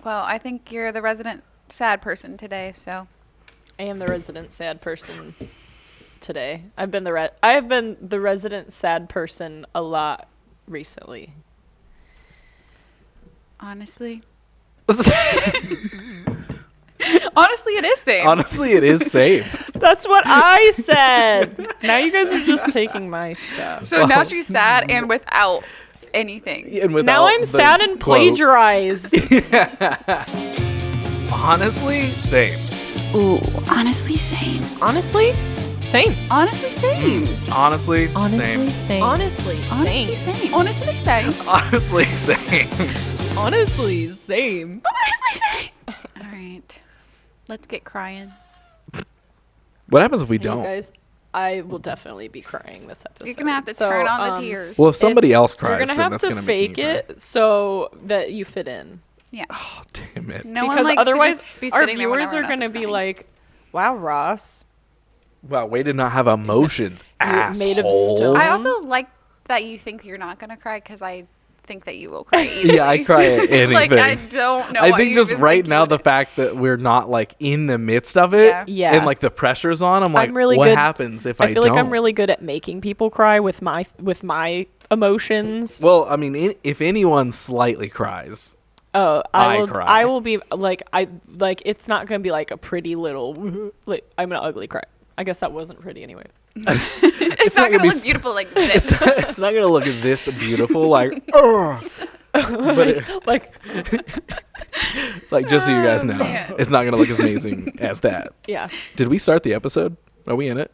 Well, I think you're the resident sad person today, so. I am the resident sad person today. I've been the resident sad person a lot recently. Honestly. Honestly, it is same. Honestly, it is same. That's what I said. Now you guys are just taking my stuff. So now she's sad and without anything. And without Now I'm the sad and quote. plagiarized. Honestly, same. Ooh, honestly, same. Honestly, same. Honestly, same. Honestly, same. Honestly, same. Honestly, same. Honestly, same. Honestly, same. Honestly, same. Honestly, same. All right. Let's get crying. What happens if we You don't? guys, I will definitely be crying this episode. You're going to have to turn on the tears. Well, if somebody else cries, you're then gonna have that's to gonna make fake me cry. it so that you fit in. Yeah. Oh, damn it. No one Because likes otherwise, to just be our sitting there when viewers are everyone gonna else is be crying. like, "Wow, Ross, Wow, way to not have emotions, asshole. made of stone. I also like that you think you're not going to cry because I think that you will cry easily. Yeah, I cry at anything. Like, I don't know I what think you've just been right thinking now, with the it. fact that we're not like in the midst of it, Yeah. Yeah. and like the pressure's on, I'm like, really what good- happens if I I feel don't? like I'm really good at making people cry with my emotions." Well, I mean, if anyone slightly cries, Oh, I will. cry. I will be like, it's not gonna be like a pretty little. Like, I'm gonna ugly cry. I guess that wasn't pretty anyway. It's not going to look beautiful like this. it's not gonna look this beautiful, like, but Like, like just so you guys know, man. it's not gonna look as amazing as that. yeah. Did we start the episode? Are we in it?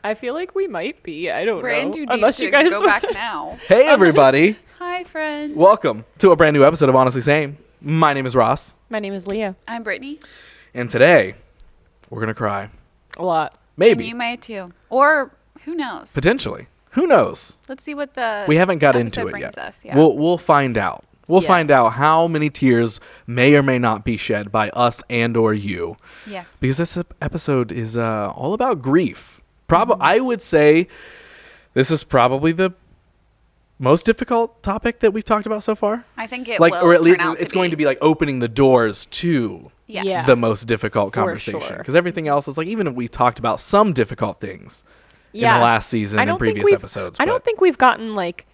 I feel like we might be. I don't We're know. in too deep Unless to you guys go back now. Hey, everybody! Hi, friends. Welcome to a brand new episode of Honestly Same. My name is Ross, My name is Leah. I'm Brittany. and today we're gonna cry. A lot. Maybe, And you may too. Or who knows? potentially. Who knows? Let's see what the We haven't got episode into it brings yet. us. Yeah. We'll find out. We'll find Yes. out how many tears may or may not be shed by us and or you, yes. because this episode is all about grief. I would say this is probably the most difficult topic that we've talked about so far. I think it Like, will or at least turn out it's going to be like opening the doors to Yes. Yeah. the most difficult For conversation. sure. Because everything else is like, even if we talked about some difficult things in the last season I and don't think previous we've- episodes. I don't but- think we've gotten like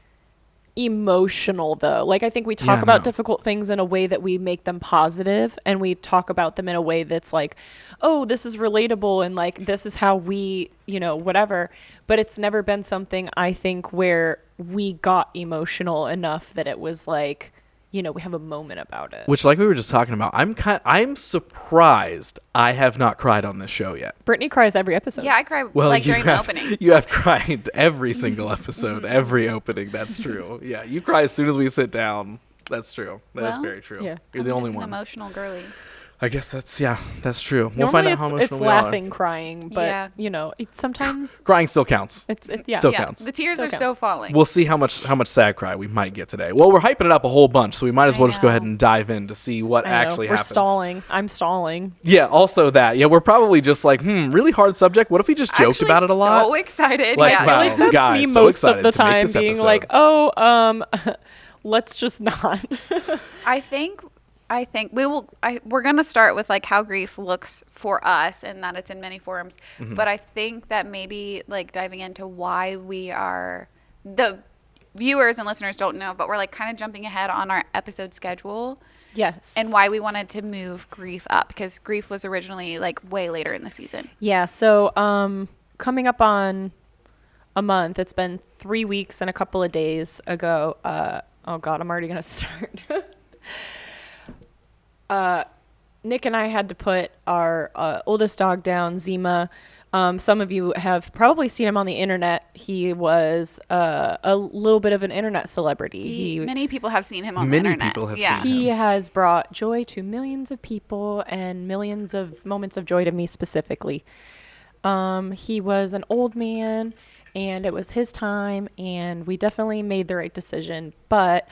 emotional though. Like, I think we talk Yeah, about no. difficult things in a way that we make them positive, and we talk about them in a way that's like, oh, this is relatable, and like this is how we, whatever. But it's never been something, I think, where we got emotional enough that it was like, we have a moment about it. Which, like we were just talking about, I'm surprised I have not cried on this show yet. Brittany cries every episode. Yeah, I cry Well, like you during the have, opening. you have cried every single episode, every opening. That's true. Yeah, you cry as soon as we sit down. That's true. That is Well, very true. yeah. You're I'm the only just an one. emotional girly. I guess that's true. We'll Normally find out how emotional it's we are. laughing, crying, but Yeah. it's sometimes Crying still counts. it's yeah. Still yeah, counts. the tears Still are still counts. falling. We'll see how much sad cry we might get today. Well, we're hyping it up a whole bunch, so we might as I well just go ahead know. and dive in to see what I know, actually we're happens. stalling. I'm stalling. Yeah, also that. Yeah, we're probably just like, really hard subject. What if we just joked Actually about it a lot? So excited. Like, yeah. wow. I feel like that's guys, me so most of excited the to make time this being episode. like, oh, let's just not. I think we're going to start with like how grief looks for us and that it's in many forms. Mm-hmm. But I think that maybe like diving into why we are, the viewers and listeners don't know, but we're like kind of jumping ahead on our episode schedule Yes. and why we wanted to move grief up, because grief was originally like way later in the season. Yeah, so coming up on a month, it's been 3 weeks and a couple of days ago. Oh God, I'm already gonna start. Nick and I had to put our oldest dog down, Zima. Some of you have probably seen him on the internet. He was a little bit of an internet celebrity. Many people have seen him on Many the internet. people have yeah. seen him. He has brought joy to millions of people and millions of moments of joy to me specifically. He was an old man, and it was his time, and we definitely made the right decision. But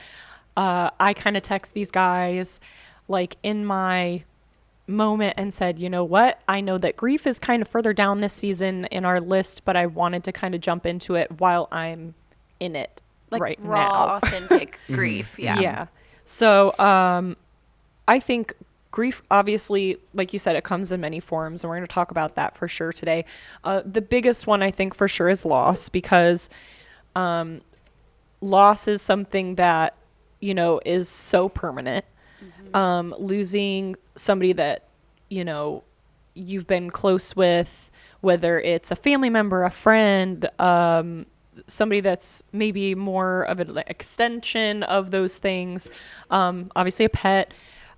I kind of text these guys like in my moment and said, you know what? I know that grief is kind of further down this season in our list, but I wanted to kind of jump into it while I'm in it Like right raw, now. authentic grief. Yeah. Yeah. So I think grief, obviously, like you said, it comes in many forms, and we're going to talk about that for sure today. The biggest one, I think, for sure is loss, because loss is something that, you know, is so permanent. Losing somebody that, you know, you've been close with, whether it's a family member, a friend, somebody that's maybe more of an extension of those things, obviously a pet.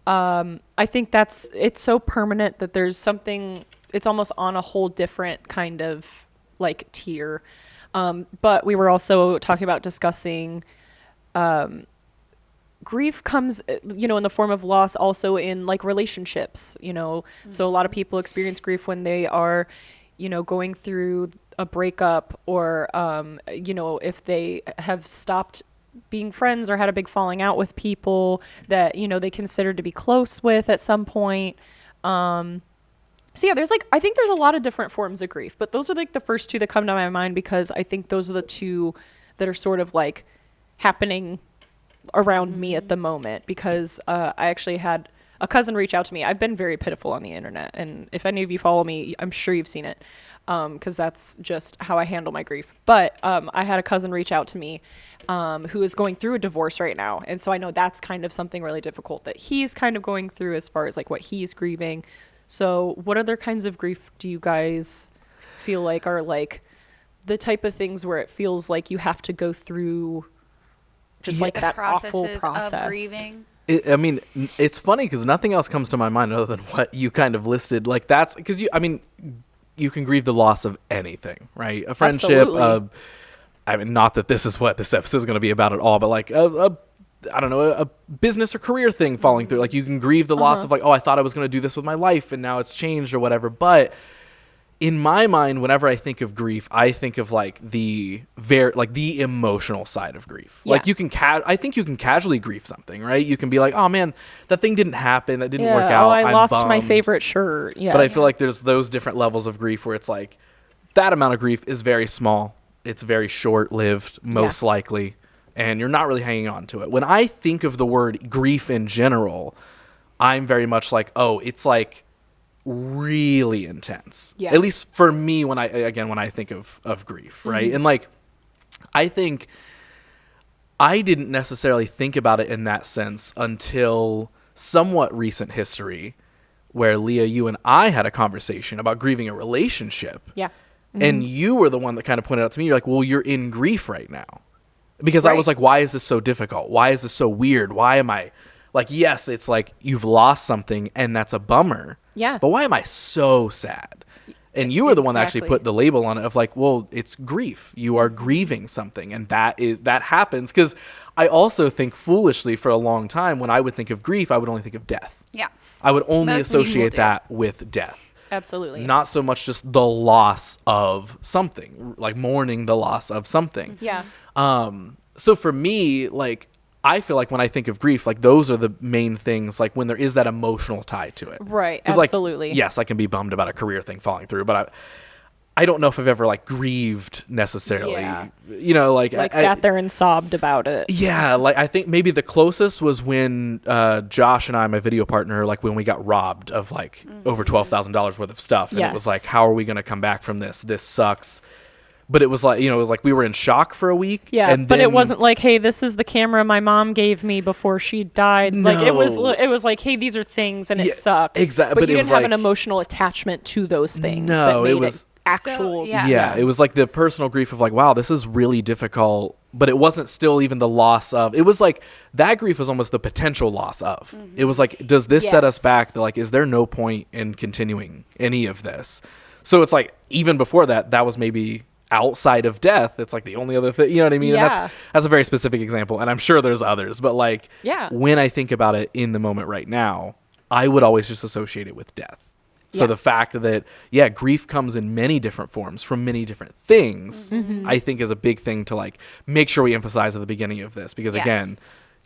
I think it's so permanent that there's something, it's almost on a whole different kind of like tier. But we were also talking about discussing, grief comes, you know, in the form of loss, also in like relationships, you know. So a lot of people experience grief when they are, you know, going through a breakup, or, you know, if they have stopped being friends or had a big falling out with people that, you know, they considered to be close with at some point. So yeah, I think there's a lot of different forms of grief, but those are like the first two that come to my mind, because I think those are the two that are sort of like happening around me at the moment, because I actually had a cousin reach out to me. I've been very pitiful on the internet, and if any of you follow me, I'm sure you've seen it, because that's just how I handle my grief. But I had a cousin reach out to me who is going through a divorce right now, and so I know that's kind of something really difficult that he's kind of going through as far as like what he's grieving. So what other kinds of grief do you guys feel like are like the type of things where it feels like you have to go through just like that awful process of grieving? I mean, it's funny because nothing else comes to my mind other than what you kind of listed. Like that's because you can grieve the loss of anything, right? A friendship, Absolutely. I mean, not that this is what this episode is going to be about at all, but like I don't know, a business or career thing falling through. Like you can grieve the loss of like, oh, I thought I was going to do this with my life and now it's changed or whatever. But in my mind, whenever I think of grief, I think of like the emotional side of grief. Yeah. Like you can, I think you can casually grieve something, right? You can be like, oh man, that thing didn't happen, that didn't work out. Oh, I I'm lost my bummed. favorite shirt. Yeah. But I feel like there's those different levels of grief where it's like that amount of grief is very small. It's very short-lived, most likely, and you're not really hanging on to it. When I think of the word grief in general, I'm very much like, oh, it's like really intense. Yeah. At least for me when I think of grief, right? And like I think I didn't necessarily think about it in that sense until somewhat recent history, where Leah, you and I had a conversation about grieving a relationship. Yeah. And you were the one that kind of pointed out to me, you're like, well, you're in grief right now. Because I was like, why is this so difficult? Why is this so weird? Why am I like, yes, it's like you've lost something and that's a bummer. Yeah. But why am I so sad? And you were the one that actually Exactly. put the label on it of like, well, it's grief. You are grieving something. And that happens. Because I also think foolishly for a long time, when I would think of grief, I would only think of death. Yeah. I would only Most people associate do. that with death. Absolutely. Not so much just the loss of something, like mourning the loss of something. Yeah. So for me, like, I feel like when I think of grief, like those are the main things, like when there is that emotional tie to it. Right. 'Cause, like, Absolutely. yes, I can be bummed about a career thing falling through, but I don't know if I've ever like grieved necessarily. Yeah. You know, like Sat there and sobbed about it. yeah, like I think maybe the closest was when Josh and I, my video partner, like when we got robbed of like over $12,000 worth of stuff, and it was Yes. like, how are we going to come back from this? This sucks. But it was like, you know, it was like we were in shock for a week. Yeah, and but then, it wasn't like, hey, this is the camera my mom gave me before she died. Like it was like, hey, these are things and Yeah, it sucks. exactly, But but you it was didn't have an like- emotional attachment to those things. No, that it made was- actual. So, yeah. Yeah, it was like the personal grief of like, wow, this is really difficult. But it wasn't still even the loss of. It was like that grief was almost the potential loss of. It was like, does this set us Yes. back? Like, is there no point in continuing any of this? So it's like even before that, that was maybe outside of death. It's like the only other thing. You know what I mean? Yeah. And that's a very specific example, and I'm sure there's others. But like, Yeah. when I think about it in the moment right now, I would always just associate it with death. So Yeah. the fact that, yeah, grief comes in many different forms from many different things, I think is a big thing to like make sure we emphasize at the beginning of this. Because Yes. again,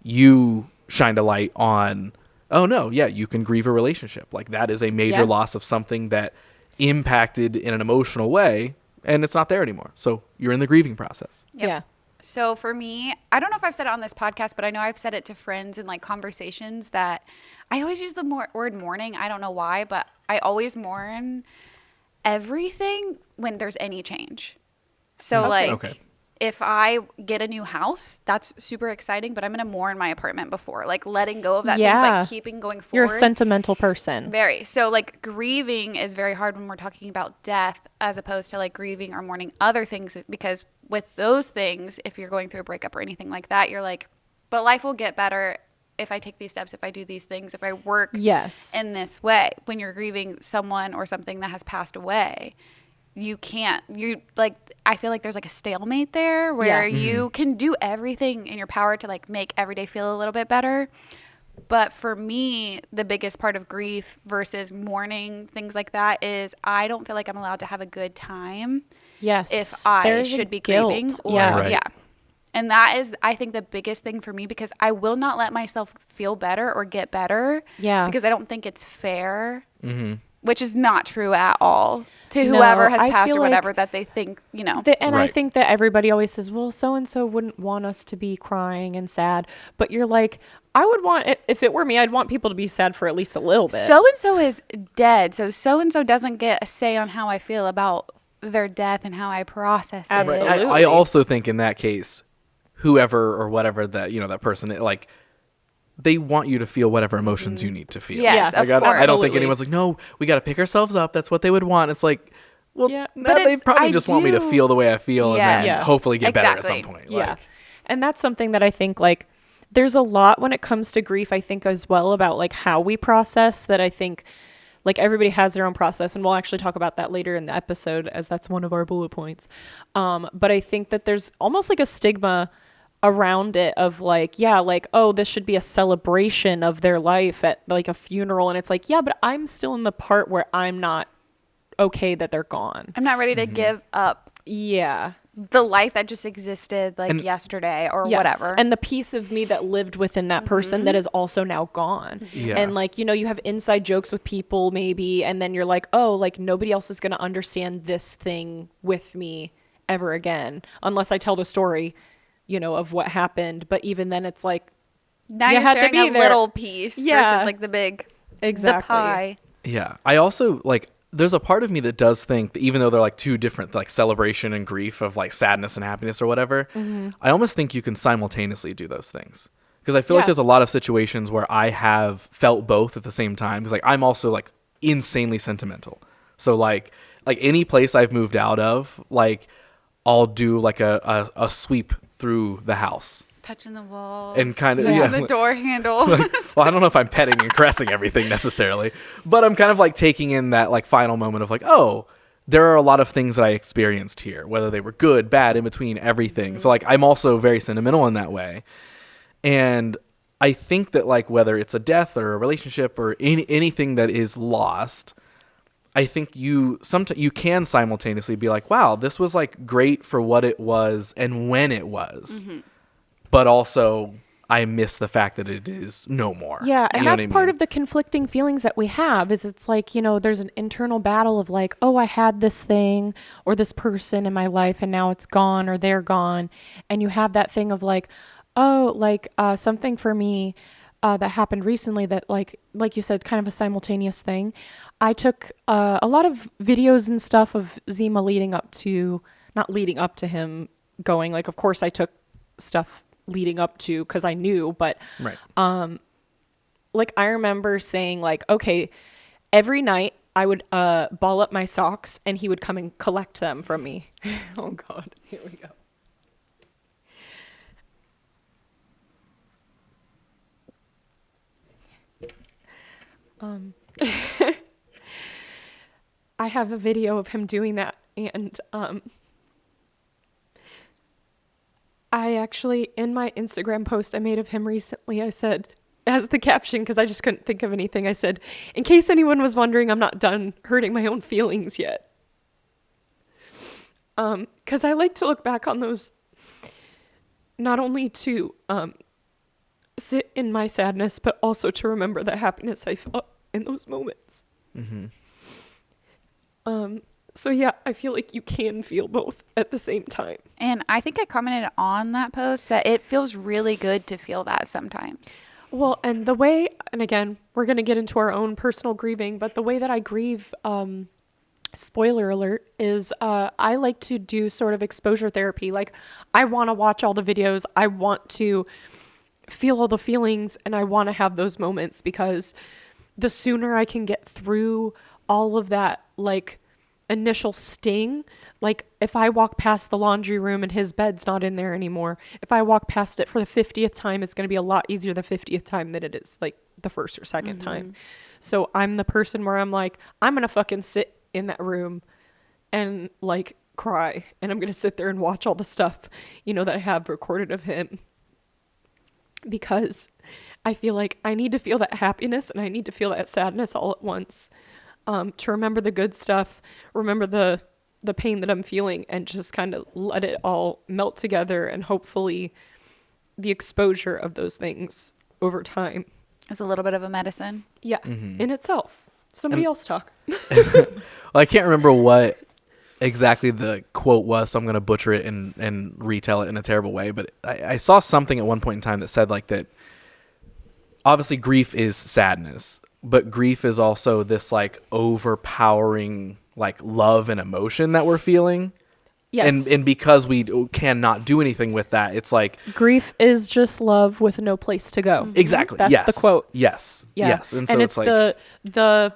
you shined a light on, oh no, yeah, you can grieve a relationship. Like that is a major Yeah. loss of something that impacted in an emotional way, and it's not there anymore. So you're in the grieving process. Yep. Yeah. So for me, I don't know if I've said it on this podcast, but I know I've said it to friends in like conversations that I always use the word mourning. I don't know why, but I always mourn everything when there's any change. So like Okay. if I get a new house, that's super exciting, but I'm going to mourn my apartment before, like letting go of that thing, Yeah. but keeping going You're forward. a sentimental person. Very. So like grieving is very hard when we're talking about death as opposed to like grieving or mourning other things, because with those things, if you're going through a breakup or anything like that, you're like, but life will get better if I take these steps, if I do these things, if I work Yes. in this way. When you're grieving someone or something that has passed away, you can't, you like, I feel like there's like a stalemate there where Yeah. you can do everything in your power to like make every day feel a little bit better. But for me, the biggest part of grief versus mourning, things like that, is I don't feel like I'm allowed to have a good time Yes. if I There's a should be guilt. grieving. Or, Yeah. Right. yeah. And that is, I think, the biggest thing for me, because I will not let myself feel better or get better. Yeah. Because I don't think it's fair, Mm-hmm. which is not true at all to No, whoever has I passed feel or whatever like that they think, you know. And I Right. think that everybody always says, well, so and so wouldn't want us to be crying and sad. But you're like, I would want it, if it were me, I'd want people to be sad for at least a little bit. So and so is dead. So and so doesn't get a say on how I feel about their death and how I process it. Absolutely. I also think in that case, whoever or whatever that, that person, like, they want you to feel whatever emotions you need to feel. Yes, Yeah. of Like, course. I don't think Absolutely. anyone's like, no, we got to pick ourselves up. That's what they would want. It's like, well, Yeah. no, But they it's- probably I just want me to do- feel the way I feel and then Yes. hopefully get better at Exactly. some point. Yeah. Like, And that's something that I think, like, there's a lot when it comes to grief, I think, as well, about like how we process that. I think like everybody has their own process, and we'll actually talk about that later in the episode, as that's one of our bullet points. But I think that there's almost like a stigma around it of like, yeah, like, oh, this should be a celebration of their life at like a funeral. And it's like, yeah, but I'm still in the part where I'm not okay that they're gone. I'm not ready to give up Yeah. the life that just existed like And- yesterday or Yes. whatever. And the piece of me that lived within that person that is also now gone. Yeah. And like, you have inside jokes with people maybe, and then you're like, oh, like nobody else is going to understand this thing with me ever again unless I tell the story, of what happened. But even then it's like, now you you're had to sharing be a there. little piece Yeah. versus like the big, Exactly. the pie. yeah. I also, like, there's a part of me that does think that even though they're like two different, like, celebration and grief of like sadness and happiness or whatever, I almost think you can simultaneously do those things. Because I feel like Yeah. there's a lot of situations where I have felt both at the same time. Because like I'm also like insanely sentimental. So like any place I've moved out of, like I'll do like a sweep through the house. Touching the walls. And kind of- touching yeah. the door handle. Well, I don't know if I'm petting and caressing everything necessarily, but I'm kind of like taking in that like final moment of like, oh, there are a lot of things that I experienced here, whether they were good, bad, in between, everything. So like I'm also very sentimental in that way. And I think that like whether it's a death or a relationship or anything that is lost, I think you can simultaneously be like, wow, this was like great for what it was and when it was. But also I miss the fact that it is no more. yeah, and You know what that's I part mean? of the conflicting feelings that we have is it's like, there's an internal battle of like, oh, I had this thing or this person in my life and now it's gone or they're gone. And you have that thing of like, oh, like something for me that happened recently that like you said, kind of a simultaneous thing. I took a lot of videos and stuff of Zima not leading up to him going, like, of course I took stuff leading up to because I knew, but Right. like I remember saying like, okay, every night I would ball up my socks and he would come and collect them from me. Oh God, here we go. I have a video of him doing that, and I actually, in my Instagram post I made of him recently, I said, as the caption, because I just couldn't think of anything, I said, in case anyone was wondering, I'm not done hurting my own feelings yet. Because I like to look back on those, not only to sit in my sadness, but also to remember the happiness I felt in those moments. So yeah, I feel like you can feel both at the same time. And I think I commented on that post that it feels really good to feel that sometimes. Well, and the way, and again, we're going to get into our own personal grieving, but the way that I grieve, spoiler alert, is I like to do sort of exposure therapy. Like, I want to watch all the videos. I want to feel all the feelings, and I want to have those moments, because the sooner I can get through all of that, like, initial sting, like if I walk past the laundry room and his bed's not in there anymore, if I walk past it for the 50th time, it's going to be a lot easier the 50th time than it is like the first or 2nd time. So I'm the person where I'm like, I'm going to fucking sit in that room and like cry, and I'm going to sit there and watch all the stuff, that I have recorded of him, because I feel like I need to feel that happiness and I need to feel that sadness all at once. To remember the good stuff, remember the pain that I'm feeling, and just kind of let it all melt together, and hopefully the exposure of those things over time. It's a little bit of a medicine. Yeah, in itself. Somebody else talk. Well, I can't remember what exactly the quote was, so I'm going to butcher it and retell it in a terrible way, but I saw something at one point in time that said like that obviously grief is sadness, but grief is also this like overpowering like love and emotion that we're feeling. Yes. And because we cannot do anything with that, it's like grief is just love with no place to go. Exactly. That's yes. the quote. Yes. Yeah. Yes. And so it's like the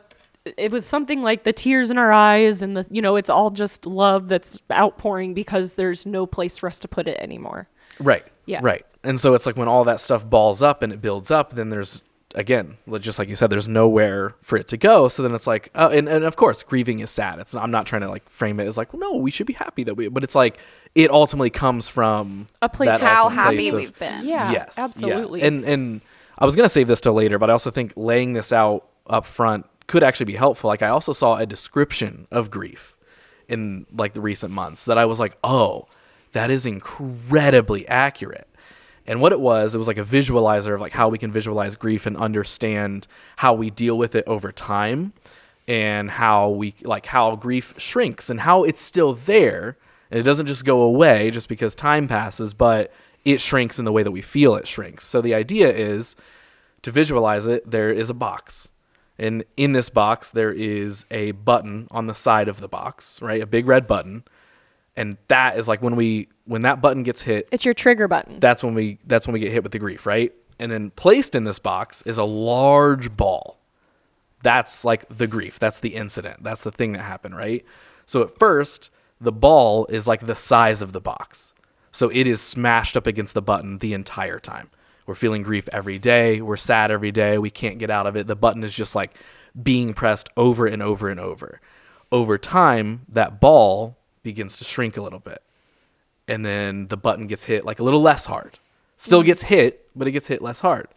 it was something like the tears in our eyes, and it's all just love that's outpouring because there's no place for us to put it anymore. right. Yeah. Right. And so it's like when all that stuff balls up and it builds up, then there's again, just like you said, there's nowhere for it to go. So then it's like, and of course, grieving is sad. I'm not trying to like frame it as like, no, we should be happy but it's like, it ultimately comes from A place that How ultimate happy place of- we've been. Yeah, yes, absolutely. yeah. And I was gonna save this till later, but I also think laying this out up front could actually be helpful. Like I also saw a description of grief in like the recent months that I was like, oh, that is incredibly accurate. And what it was like a visualizer of like how we can visualize grief and understand how we deal with it over time, and how grief shrinks and how it's still there. And it doesn't just go away just because time passes, but it shrinks in the way that we feel it shrinks. So the idea is to visualize it, there is a box. And in this box, there is a button on the side of the box, right? A big red button. And that is like when that button gets hit, It's your trigger button. that's when we get hit with the grief, right? And then placed in this box is a large ball. That's like the grief. That's the incident. That's the thing that happened, right? So at first, the ball is like the size of the box. So it is smashed up against the button the entire time. We're feeling grief every day. We're sad every day. We can't get out of it. The button is just like being pressed over and over and over. Over time, that ball begins to shrink a little bit. And then the button gets hit like a little less hard. Still gets hit, but it gets hit less hard.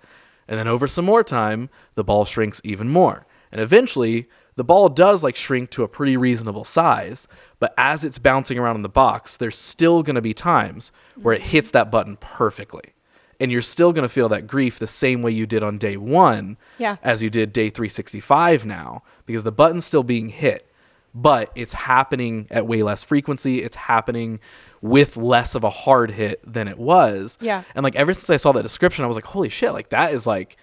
And then over some more time, the ball shrinks even more. And eventually, the ball does like shrink to a pretty reasonable size, but as it's bouncing around in the box, there's still going to be times where it hits that button perfectly. And you're still going to feel that grief the same way you did on day 1 as you did day 365 now, because the button's still being hit, but it's happening at way less frequency. It's happening with less of a hard hit than it was. Yeah. And like ever since I saw that description, I was like, holy shit, like that is like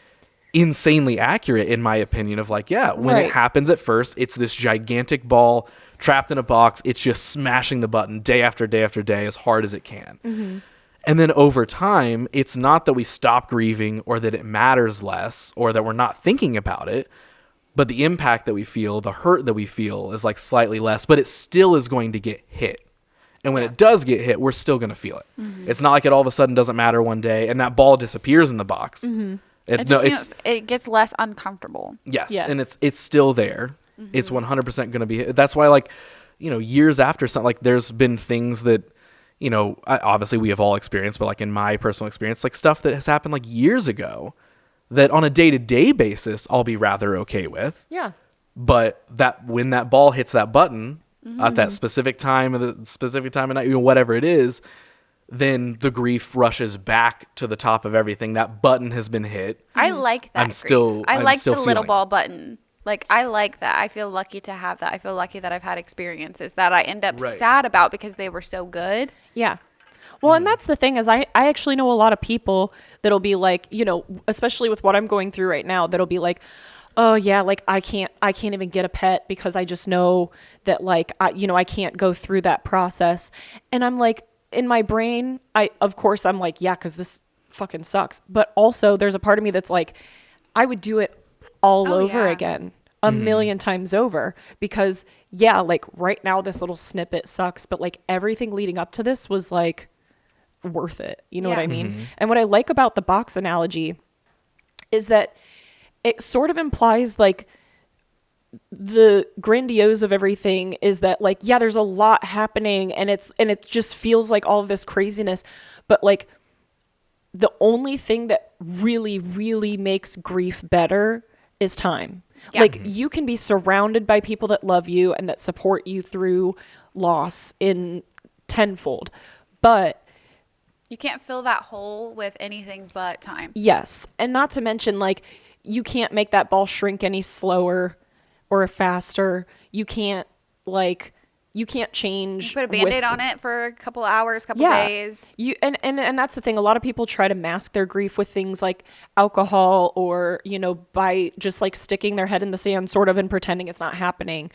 insanely accurate in my opinion of like, yeah, when Right. it happens at first, it's this gigantic ball trapped in a box. It's just smashing the button day after day after day as hard as it can. Mm-hmm. And then over time, it's not that we stop grieving or that it matters less or that we're not thinking about it, but the impact that we feel, the hurt that we feel is like slightly less, but it still is going to get hit. And when it does get hit, we're still going to feel it. Mm-hmm. It's not like it all of a sudden doesn't matter one day and that ball disappears in the box. Mm-hmm. It gets less uncomfortable. Yes, Yeah. and it's still there. Mm-hmm. It's 100% going to be. That's why, like, years after something, like, there's been things that, obviously we have all experienced, but like in my personal experience, like stuff that has happened like years ago, that on a day-to-day basis I'll be rather okay with. Yeah. But that when that ball hits that button at that specific time of night, whatever it is, then the grief rushes back to the top of everything. That button has been hit. I like that. I'm grief. still- I I'm like still the little feeling ball button. Like, I like that. I feel lucky to have that. I feel lucky that I've had experiences that I end up Right. sad about because they were so good. Yeah. Well, and that's the thing is I actually know a lot of people that'll be like, you know, especially with what I'm going through right now, that'll be like, oh yeah, like I can't even get a pet because I just know that like I can't go through that process. And I'm like, in my brain, of course I'm like, yeah, because this fucking sucks. But also there's a part of me that's like, I would do it all Oh, over yeah. again. A million times over, because yeah, like right now this little snippet sucks, but like everything leading up to this was like worth it. You know what Yeah. I mean? And what I like about the box analogy is that it sort of implies like the grandiose of everything is that like, yeah, there's a lot happening and it just feels like all of this craziness, but like the only thing that really, really makes grief better is time. Yeah. Like you can be surrounded by people that love you and that support you through loss in tenfold. But You can't fill that hole with anything but time. yes, and not to mention like you can't make that ball shrink any slower or faster. You can't change. You put a Band-Aid on it for a couple hours, couple days. And that's the thing. A lot of people try to mask their grief with things like alcohol or, you know, by just like sticking their head in the sand sort of and pretending it's not happening.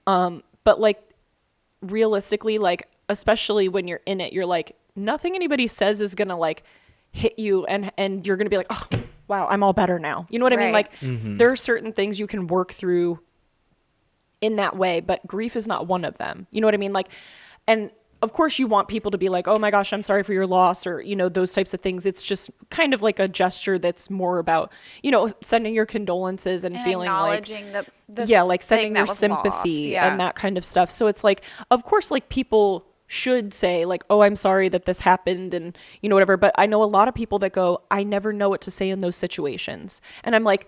But like realistically, like especially when you're in it, you're like nothing anybody says is going to like hit you and you're going to be like, "Oh, wow, I'm all better now." You know what I mean? Right. Like there are certain things you can work through in that way, but grief is not one of them. You know what I mean? Like, and of course you want people to be like, "Oh my gosh, I'm sorry for your loss," or, you know, those types of things. It's just kind of like a gesture that's more about, you know, sending your condolences and feeling like, acknowledging the yeah, like thing sending that your was sympathy lost. Yeah. and that kind of stuff. So it's like, of course, like people should say like, "Oh, I'm sorry that this happened," and, you know, whatever. But I know a lot of people that go, "I never know what to say in those situations." And I'm like,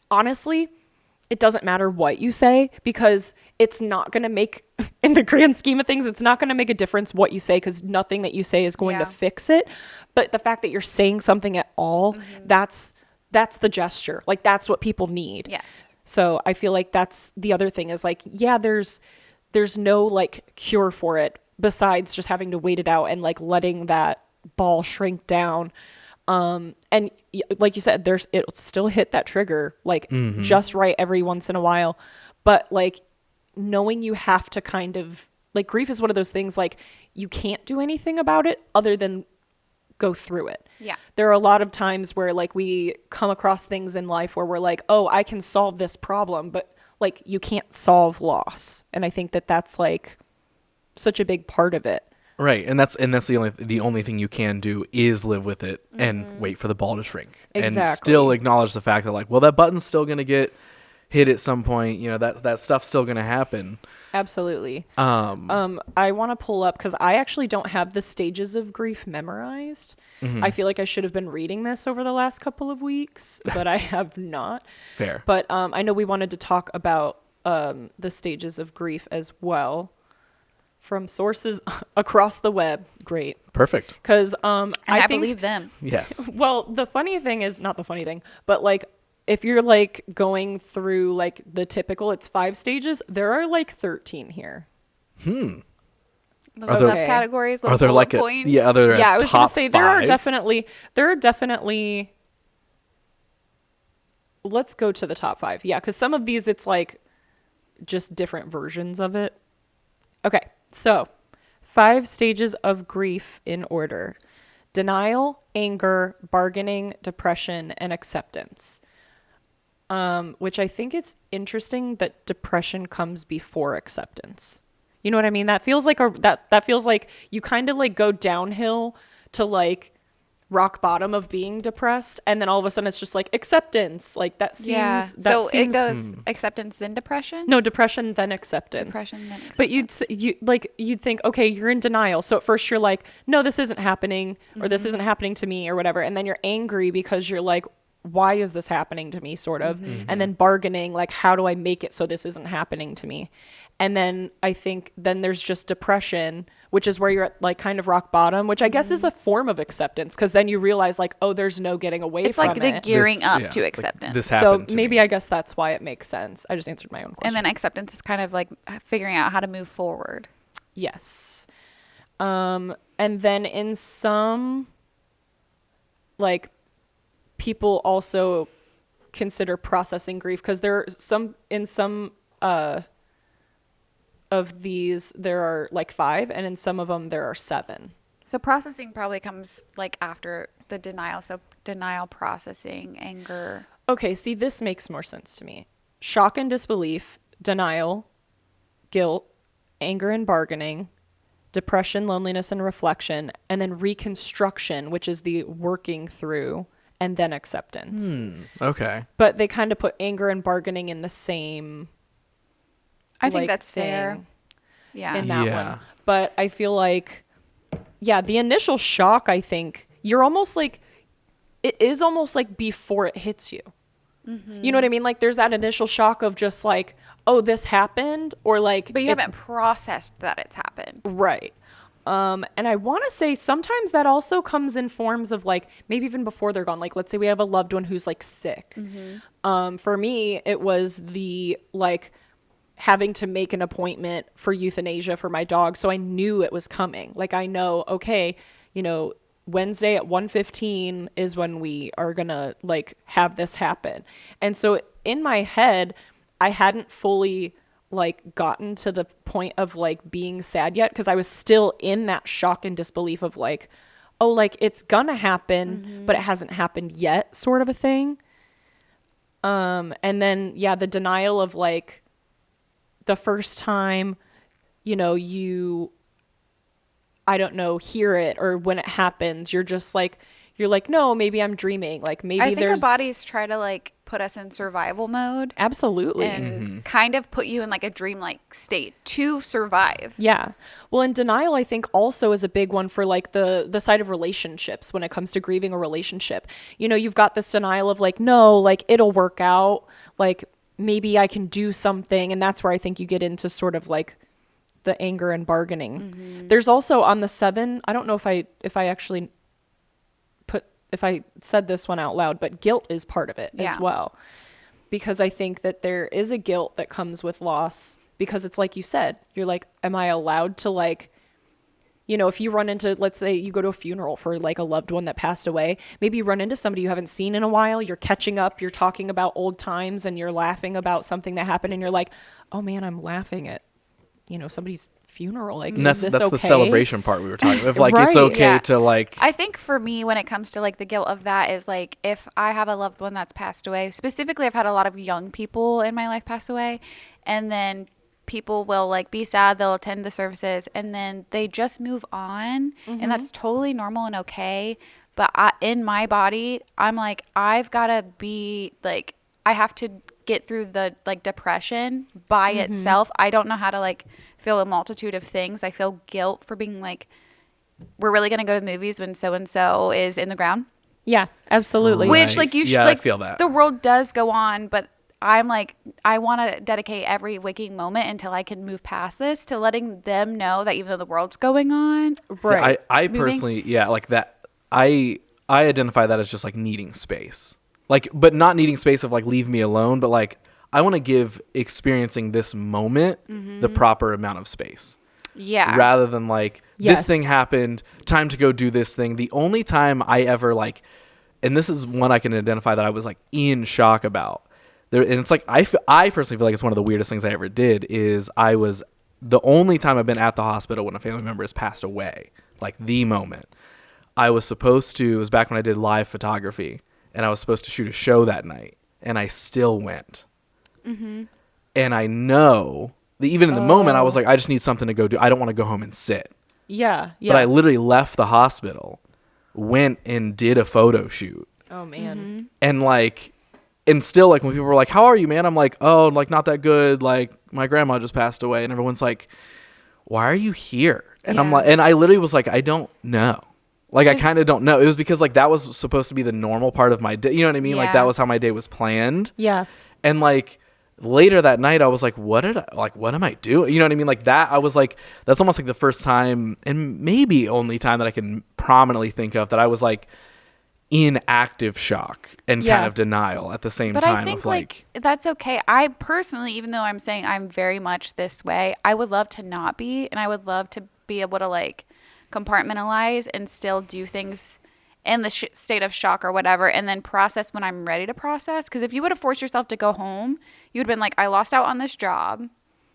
honestly, it doesn't matter what you say because it's not going to make, in the grand scheme of things, it's not going to make a difference what you say because nothing that you say is going to Yeah. fix it. But the fact that you're saying something at all, that's the gesture. Like that's what people need. Yes. So I feel like that's the other thing is like, yeah, there's no like cure for it besides just having to wait it out and like letting that ball shrink down. And like you said, it'll still hit that trigger like just right every once in a while. But like knowing you have to kind of like grief is one of those things like you can't do anything about it other than go through it. Yeah. There are a lot of times where like we come across things in life where we're like, "Oh, I can solve this problem," but like you can't solve loss. And I think that that's like such a big part of it. Right, and that's the only thing you can do is live with it and wait for the ball to shrink, and Exactly. still acknowledge the fact that like, well, that button's still gonna get hit at some point. You know, that stuff's still gonna happen. Absolutely. Um, I want to pull up because I actually don't have the stages of grief memorized. I feel like I should have been reading this over the last couple of weeks, but I have not. fair. But I know we wanted to talk about the stages of grief as well from sources across the web. Great. Perfect. Because And I think, believe them. Yes. well, the funny thing is not the funny thing, but like if you're like going through like the typical, it's 5 stages. There are like 13 here. The Are there- subcategories, Are there bullet like points. are there Yeah, I was gonna top say there are 5? definitely. Let's go to the top 5. Yeah, because some of these it's like just different versions of it. Okay, so 5 stages of grief in order: denial, anger, bargaining, depression, and acceptance. Which I think it's interesting that depression comes before acceptance. You know what I mean? That feels like that feels like you kind of like go downhill to like rock bottom of being depressed, and then all of a sudden it's just like acceptance. Like that seems Yeah. that So seems it goes acceptance then depression. no depression then acceptance. Depression then acceptance. But you'd think, okay, you're in denial. So at first you're like, no, this isn't happening, or this isn't happening to me, or whatever. And then you're angry because you're like, why is this happening to me, sort of. And then bargaining, like, how do I make it so this isn't happening to me? And then I think then there's just depression, which is where you're at like kind of rock bottom, which I guess is a form of acceptance, because then you realize like, oh, there's no getting away It's from like the it. gearing up it's to like, acceptance. this So happened to maybe me. I guess that's why it makes sense. I just answered my own question. and then acceptance is kind of like figuring out how to move forward. Yes. And then in some, like, people also consider processing grief, because there are some of these there are like 5, and in some of them there are 7. So processing probably comes like after the denial. So denial, processing, anger. Okay, see, this makes more sense to me. Shock and disbelief, denial, guilt, anger and bargaining, depression, loneliness and reflection, and then reconstruction, which is the working through, and then acceptance. Okay. But they kind of put anger and bargaining in the same I think like, that's fair. thing Yeah. in that Yeah. one. But I feel like, yeah, the initial shock, I think, you're almost like, it is almost like before it hits you. You know what I mean? Like there's that initial shock of just like, oh, this happened, or like, But you it's- haven't processed that it's happened. Right. And I want to say sometimes that also comes in forms of like, maybe even before they're gone. Like, let's say we have a loved one who's like sick. For me, it was the like having to make an appointment for euthanasia for my dog. So I knew it was coming. Like, I know, okay, you know, Wednesday at 1:15 is when we are gonna like have this happen. And so in my head, I hadn't fully like gotten to the point of like being sad yet, because I was still in that shock and disbelief of like, oh, like it's gonna happen, but it hasn't happened yet, sort of a thing. And then yeah, the denial of like the first time, you know, you, I don't know, hear it, or when it happens, you're just like, you're like, no, maybe I'm dreaming. Like maybe I think our there's bodies try to like put us in survival mode absolutely. and kind of put you in like a dreamlike state to survive. Yeah. Well, and denial, I think, also is a big one for like the side of relationships when it comes to grieving a relationship. You know, you've got this denial of like, no, like it'll work out. Like maybe I can do something. And that's where I think you get into sort of like the anger and bargaining. There's also on the 7, I don't know if I actually if I said this one out loud, but guilt is part of it Yeah. as well. Because I think that there is a guilt that comes with loss, because it's like you said, you're like, am I allowed to like, you know, if you run into, let's say you go to a funeral for like a loved one that passed away, maybe you run into somebody you haven't seen in a while, you're catching up, you're talking about old times and you're laughing about something that happened, and you're like, oh man, I'm laughing at, you know, somebody's funeral. Like, And that's is this that's okay? the celebration part we were talking about. Like, it's Right. okay Yeah. to like. I think for me, when it comes to like the guilt of that, is like if I have a loved one that's passed away, specifically, I've had a lot of young people in my life pass away, and then people will like be sad, they'll attend the services, and then they just move on, and that's totally normal and okay. But in my body, I'm like, I've got to be like, I have to get through the like depression by itself. I don't know how to like feel a multitude of things. I feel guilt for being like, we're really going to go to the movies when so and so is in the ground. Yeah, absolutely. Right. Which like you should Yeah, I like feel that. the world does go on, but I'm like, I want to dedicate every waking moment until I can move past this, to letting them know that even though the world's going on, Right. I Moving. personally, yeah, like that. I identify that as just like needing space, like, but not needing space of like leave me alone, but like I want to give experiencing this moment the proper amount of space. yeah. Rather than like Yes. this thing happened, time to go do this thing. The only time I ever like, and this is one I can identify that I was like in shock about there, and it's like I personally feel like it's one of the weirdest things I ever did. Is I was the only time I've been at the hospital when a family member has passed away, like the moment. I was supposed to, it was back when I did live photography, and I was supposed to shoot a show that night, and I still went. And I know that even in the moment, I was like, I just need something to go do. I don't want to go home and sit. Yeah. Yeah. But I literally left the hospital, went and did a photo shoot. oh man. And like, and still like when people were like, how are you, man? I'm like, oh, like not that good. Like my grandma just passed away. And everyone's like, why are you here? And I'm Yeah. like, and I literally was like, I don't know. Like, I kind of don't know. It was because like that was supposed to be the normal part of my day. You know what I mean? Like Yeah. that was how my day was planned. Yeah. And like later that night I was like, what am I doing? You know what I mean? Like that, I was like, that's almost like the first time and maybe only time that I can prominently think of that I was like in active shock and kind of denial at the same But time I think of like that's okay. I personally, even though I'm saying I'm very much this way, I would love to not be, and I would love to be able to like compartmentalize and still do things in the state of shock or whatever, and then process when I'm ready to process. Because if you would have forced yourself to go home, you would have been like, I lost out on this job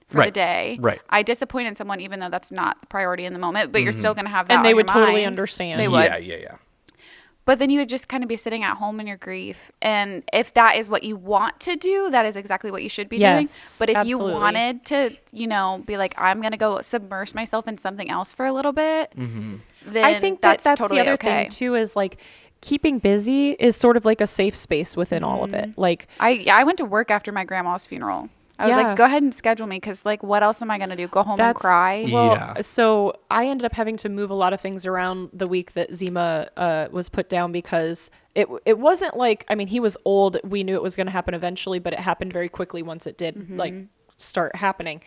for the day. Right. I disappointed someone, even though that's not the priority in the moment, but you're still going to have that And on they your would totally mind. understand. They would. yeah. But then you would just kind of be sitting at home in your grief. And if that is what you want to do, that is exactly what you should be doing. Yes, But if absolutely. you wanted to, be like, I'm going to go submerge myself in something else for a little bit, then I think that's totally the other okay. thing too, is like keeping busy is sort of like a safe space within all of it. Like, I went to work after my grandma's funeral. I was Yeah. like, go ahead and schedule me, because like, what else am I going to do? Go home and cry? Well, Yeah. so I ended up having to move a lot of things around the week that Zima was put down, because it wasn't like, I mean, he was old. We knew it was going to happen eventually, but it happened very quickly once it did like start happening.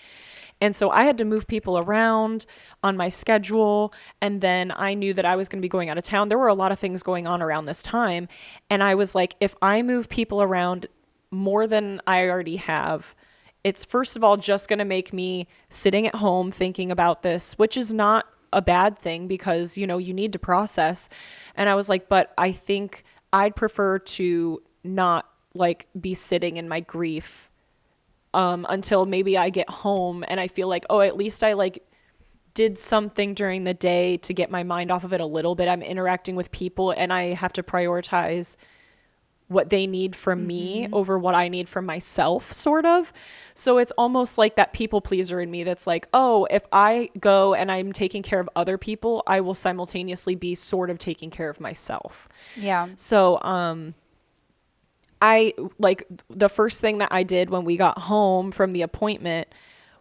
And so I had to move people around on my schedule. And then I knew that I was going to be going out of town. There were a lot of things going on around this time. And I was like, if I move people around more than I already have, it's first of all just going to make me sitting at home thinking about this, which is not a bad thing, because, you need to process. And I was like, but I think I'd prefer to not like be sitting in my grief until maybe I get home and I feel like, oh, at least I like did something during the day to get my mind off of it a little bit. I'm interacting with people and I have to prioritize what they need from me over what I need from myself, sort of. So it's almost like that people pleaser in me that's like, oh, if I go and I'm taking care of other people, I will simultaneously be sort of taking care of myself. Yeah. So I like the first thing that I did when we got home from the appointment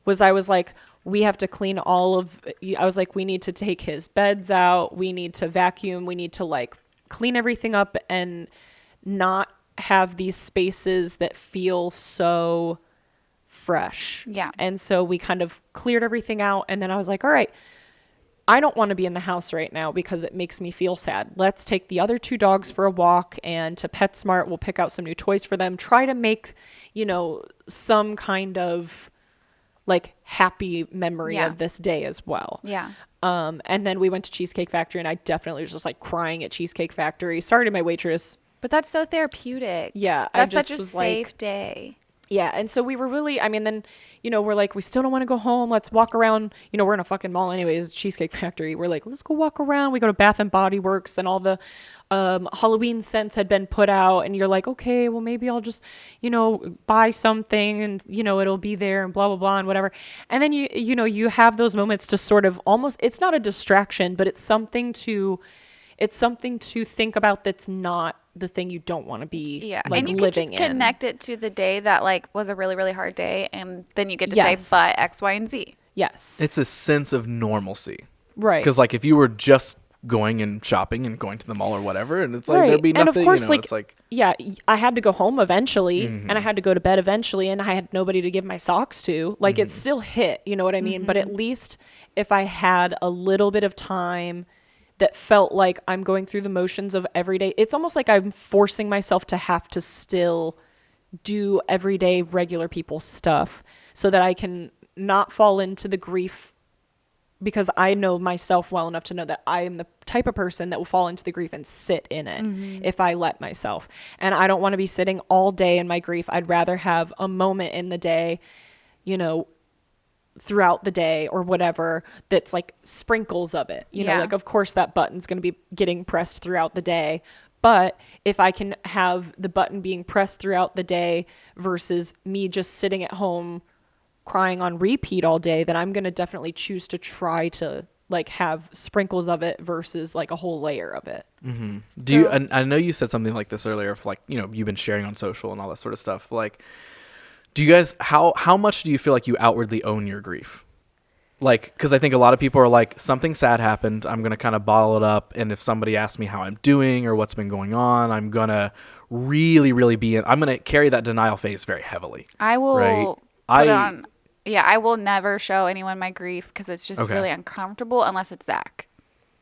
was I was like, we have to clean I was like, we need to take his beds out. We need to vacuum. We need to like clean everything up and not have these spaces that feel so fresh. Yeah. And so we kind of cleared everything out. And then I was like, all right, I don't want to be in the house right now because it makes me feel sad. Let's take the other two dogs for a walk, and to PetSmart, we'll pick out some new toys for them. Try to make, some kind of like happy memory of this day as well. Yeah. And then we went to Cheesecake Factory, and I definitely was just like crying at Cheesecake Factory. Sorry to my waitress. But that's so therapeutic. Yeah. That's I just such a was safe like, day. yeah. And so we were really, then, we're like, we still don't want to go home. Let's walk around. We're in a fucking mall anyways, Cheesecake Factory. We're like, let's go walk around. We go to Bath and Body Works, and all the Halloween scents had been put out. And you're like, okay, well, maybe I'll just, buy something and, it'll be there and blah, blah, blah, and whatever. And then you have those moments to sort of almost, it's not a distraction, but it's something to think about that's not the thing you don't want to be like and you living can just in. connect it to the day that like was a really, really hard day, and then you get to Yes. say but X, Y, and Z. Yes. It's a sense of normalcy. Right. Because like if you were just going and shopping and going to the mall or whatever, and it's like Right. there'd be nothing, and of course, it's like yeah, I had to go home eventually, and I had to go to bed eventually, and I had nobody to give my socks to. Like it still hit, you know what I mean? But at least if I had a little bit of time that felt like I'm going through the motions of every day, it's almost like I'm forcing myself to have to still do everyday regular people stuff so that I can not fall into the grief, because I know myself well enough to know that I am the type of person that will fall into the grief and sit in it if I let myself. And I don't want to be sitting all day in my grief. I'd rather have a moment in the day, throughout the day or whatever, that's like sprinkles of it, like of course that button's going to be getting pressed throughout the day, but if I can have the button being pressed throughout the day versus me just sitting at home crying on repeat all day, then I'm going to definitely choose to try to like have sprinkles of it versus like a whole layer of it. Do you, and I know you said something like this earlier, of like, you've been sharing on social and all that sort of stuff. Like, do you guys, how much do you feel like you outwardly own your grief? Like, because I think a lot of people are like, something sad happened, I'm going to kind of bottle it up. And if somebody asks me how I'm doing or what's been going on, I'm going to really, really be in. I'm going to carry that denial phase very heavily. I will Right. put on. Yeah, I will never show anyone my grief because it's just Okay. really uncomfortable unless it's Zach.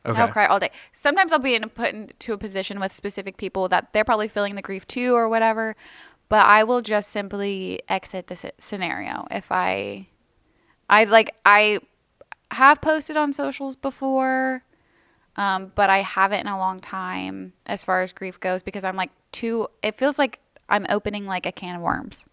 Okay. I'll cry all day. Sometimes I'll be put into a position with specific people that they're probably feeling the grief too or whatever, but I will just simply exit the scenario if I have posted on socials before, but I haven't in a long time as far as grief goes because I'm like it feels like I'm opening like a can of worms.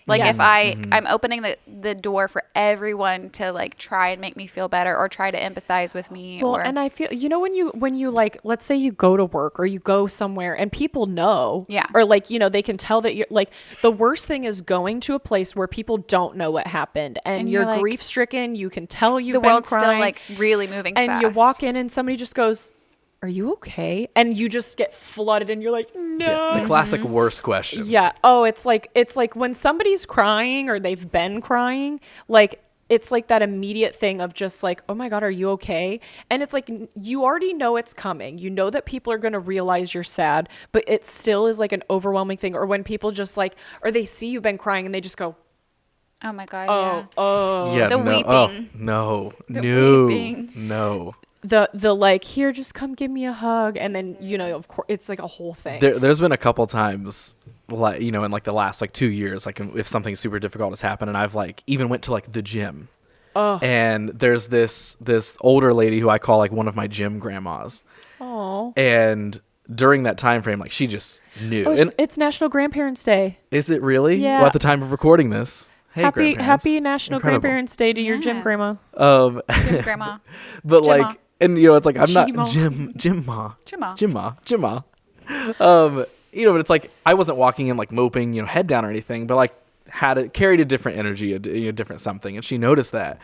Like Yes. if I'm opening the door for everyone to like try and make me feel better or try to empathize with me. Well, or and I feel, when you like, let's say you go to work or you go somewhere and people know, Yeah. or like, they can tell that you're like, the worst thing is going to a place where people don't know what happened and you're you're like- grief stricken. You can tell you've the been world's crying, still like really moving and fast. you walk in and somebody just goes, "Are you okay?" And you just get flooded and you're like, "No." Yeah, the classic worst question. Yeah. Oh, it's like when somebody's crying or they've been crying, like it's like that immediate thing of just like, "Oh my God, are you okay?" And it's like you already know it's coming. You know that people are going to realize you're sad, but it still is like an overwhelming thing. Or when people just like, or they see you've been crying and they just go, Oh my God. "Oh, Yeah. oh." Yeah, The no, weeping. oh, no, The no, weeping. no. The like, "Here, just come give me a hug." And then, of course, it's like a whole thing. There's been a couple times, like, in like the last like 2 years, like if something super difficult has happened, and I've like even went to like the gym, Oh. and there's this older lady who I call like one of my gym grandmas, Oh. and during that time frame, like she just knew. Oh, And it's National Grandparents' Day. is it really? Yeah. Well, at the time of recording this, hey, Happy grandparents. National Incredible. Grandparents' Day to your gym Yeah. grandma. Good grandma. But Jim-ma. like, and it's like I'm not Jim-ma. Jim-ma. Jim-ma. Jim-ma. But it's like I wasn't walking in like moping, head down or anything, but like carried a different energy, a different something, and she noticed that,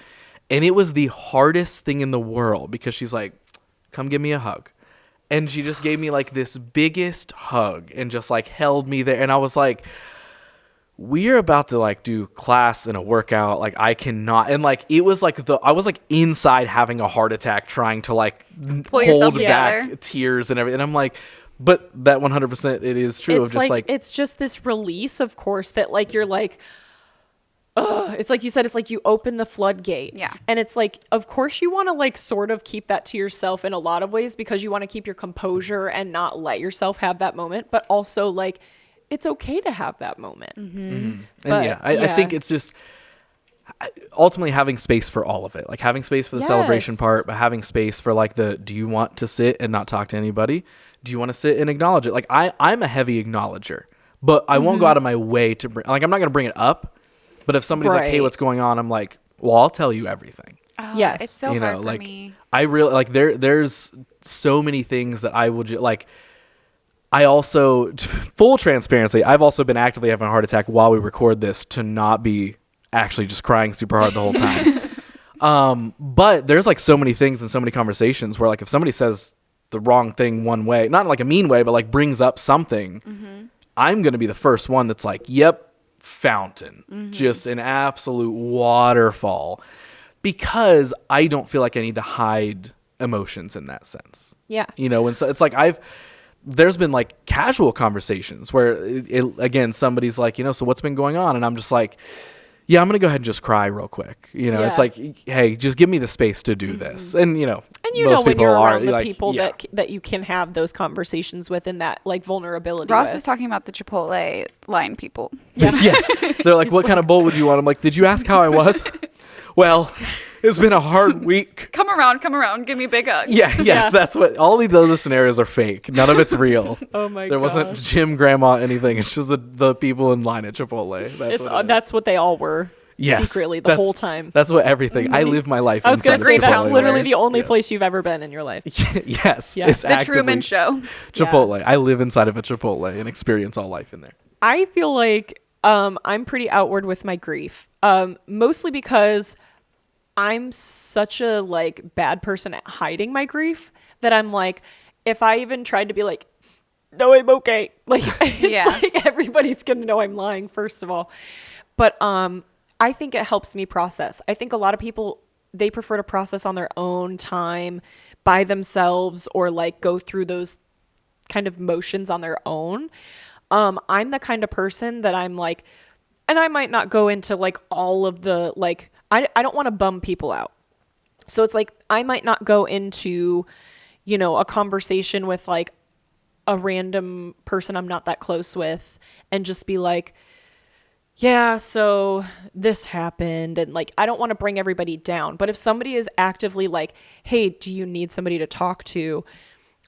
and it was the hardest thing in the world because she's like, "Come give me a hug," and she just gave me like this biggest hug and just like held me there, and I was like, we're about to like do class and a workout, like I cannot, and like it was like I was like inside having a heart attack trying to like Pull yourself hold back together. tears and everything, and I'm like, but that 100% it is true. It's Of just like it's just this release, of course, that like you're like, ugh. It's like you said, it's like you open the floodgate. Yeah. And it's like, of course you want to like sort of keep that to yourself in a lot of ways because you want to keep your composure and not let yourself have that moment, but also like it's okay to have that moment. and But, yeah, I think it's just ultimately having space for all of it, like having space for the celebration Yes. part, but having space for like do you want to sit and not talk to anybody? Do you want to sit and acknowledge it? Like I'm a heavy acknowledger, but I won't go out of my way to bring, like, I'm not going to bring it up, but if somebody's like, "Hey, Right. what's going on?" I'm like, "Well, I'll tell you everything." Oh, Yes. It's so you know, hard for like me. I really like there's so many things that I would like. I also, full transparency, I've also been actively having a heart attack while we record this to not be actually just crying super hard the whole time. But there's like so many things and so many conversations where like if somebody says the wrong thing one way, not in like a mean way, but like brings up something, I'm going to be the first one that's like, "Yep, fountain, just an absolute waterfall," because I don't feel like I need to hide emotions in that sense. Yeah. And so it's like there's been like casual conversations where again, somebody's like, "So what's been going on?" And I'm just like, "Yeah, I'm going to go ahead and just cry real quick." Yeah. It's like, "Hey, just give me the space to do this." And, And most when people you're are around the like, people yeah. that you can have those conversations with and that like vulnerability Ross with. is talking about the Chipotle line people. Yeah. They're like, "What kind of bowl would you want?" I'm like, "Did you ask how I was?" "Well, it's been a hard week." Come around, give me a big hug. Yes, Yeah. that's what all these other scenarios are fake. None of it's real. Oh my There wasn't Jim, grandma, anything. It's just the people in line at Chipotle. That's what they all were. Yes, Secretly the that's- whole time. That's what everything. I live my life. I was going gonna to say that's Chipotle. literally the only Yes. place you've ever been in your life. Yes, Yeah. it's The actively Truman Show. Chipotle. I live inside of a Chipotle and experience all life in there. I feel like I'm pretty outward with my grief, mostly because I'm such a like bad person at hiding my grief that I'm like, if I even tried to be like, "No, I'm okay," like it's Yeah. like everybody's gonna know I'm lying first of all. But I think it helps me process. I think a lot of people, they prefer to process on their own time by themselves or like go through those kind of motions on their own. I'm the kind of person that I'm like, and I might not go into like all of the like, I don't want to bum people out. So it's like, I might not go into, a conversation with like a random person I'm not that close with and just be like, yeah, so this happened. And like, I don't want to bring everybody down. But if somebody is actively like, hey, do you need somebody to talk to?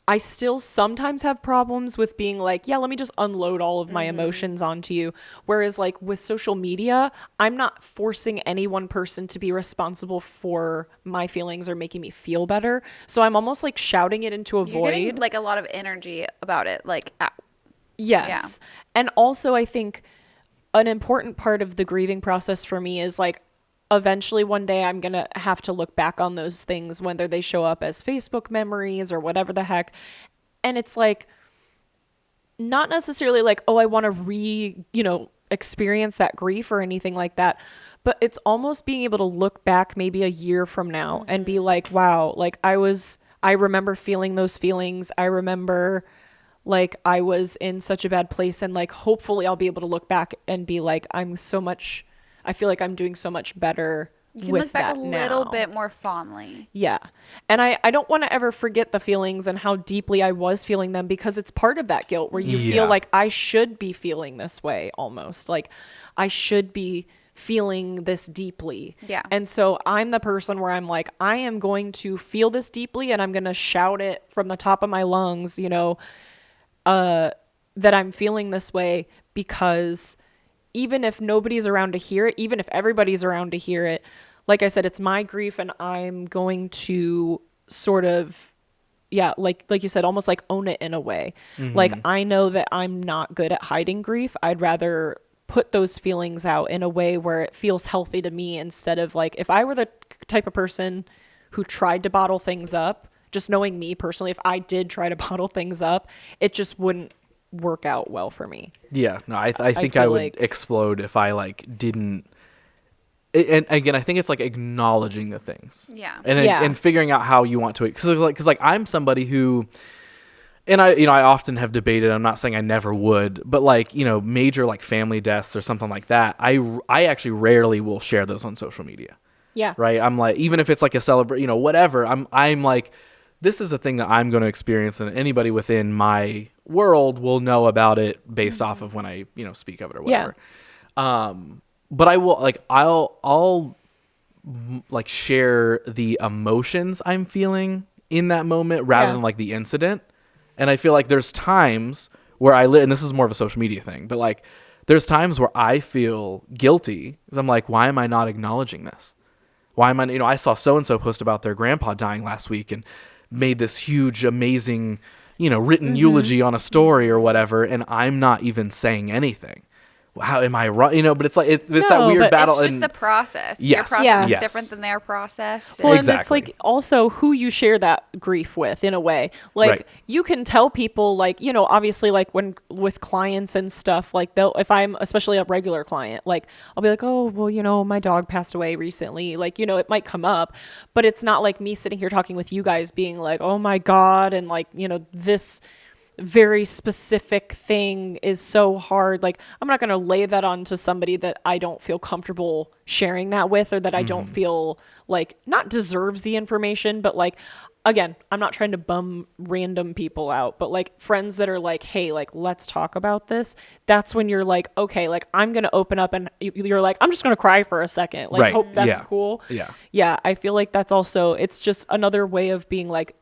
I still sometimes have problems with being like, yeah, let me just unload all of my emotions onto you. Whereas like with social media, I'm not forcing any one person to be responsible for my feelings or making me feel better. So I'm almost like shouting it into a You're getting void. like a lot of energy about it. Like, Yes. And also I think an important part of the grieving process for me is like, eventually one day I'm going to have to look back on those things, whether they show up as Facebook memories or whatever the heck. And it's like, not necessarily like, oh, I want to experience that grief or anything like that. But it's almost being able to look back maybe a year from now and be like, wow, like I remember feeling those feelings. I remember like I was in such a bad place, and like hopefully I'll be able to look back and be like, I feel like I'm doing so much better you can with look back that a little now. bit more fondly. Yeah. And I don't want to ever forget the feelings and how deeply I was feeling them, because it's part of that guilt where you Yeah. feel like I should be feeling this way almost. Like I should be feeling this deeply. Yeah. And so I'm the person where I'm like, I am going to feel this deeply and I'm going to shout it from the top of my lungs, that I'm feeling this way, because even if nobody's around to hear it, even if everybody's around to hear it, like I said, it's my grief, and I'm going to sort of, yeah, like you said, almost like own it in a way. Like I know that I'm not good at hiding grief. I'd rather put those feelings out in a way where it feels healthy to me, instead of like, if I were the type of person who tried to bottle things up, just knowing me personally, if I did try to bottle things up, it just wouldn't work out well for me. Yeah, no, I think feel I would like- explode if I like didn't. And again, I think it's like acknowledging the things. Yeah. And figuring out how you want to, because I'm somebody who, and I often have debated. I'm not saying I never would, but like major like family deaths or something like that, I actually rarely will share those on social media. Yeah. Right. I'm like, even if it's like a whatever. I'm like, this is a thing that I'm going to experience, and anybody within my world will know about it based off of when I speak of it or whatever. But I will like I'll like share the emotions I'm feeling in that moment rather than like the incident. And I feel like there's times where and this is more of a social media thing, but like there's times where I feel guilty because I'm like, why am I not acknowledging this? Why am I, I saw so-and-so post about their grandpa dying last week and made this huge, amazing, written eulogy on a story or whatever, and I'm not even saying anything. How am I wrong? But it's like it's that No, weird but battle. It's just the process. Your Yes. process Yeah. is Yes. different than their process. Well, Exactly. and it's like also who you share that grief with in a way. Like Right. you can tell people like, obviously like when with clients and stuff, like if I'm especially a regular client, like I'll be like, oh, well, my dog passed away recently. Like, it might come up, but it's not like me sitting here talking with you guys being like, oh my God. And like, this very specific thing is so hard. Like I'm not going to lay that onto somebody that I don't feel comfortable sharing that with, or that I don't feel like not deserves the information, but like, again, I'm not trying to bum random people out, but like friends that are like, hey, like, let's talk about this. That's when you're like, okay, like I'm going to open up, and you're like, I'm just going to cry for a second. Like, Right. hope that's Yeah. cool. Yeah. Yeah. I feel like that's also, it's just another way of being like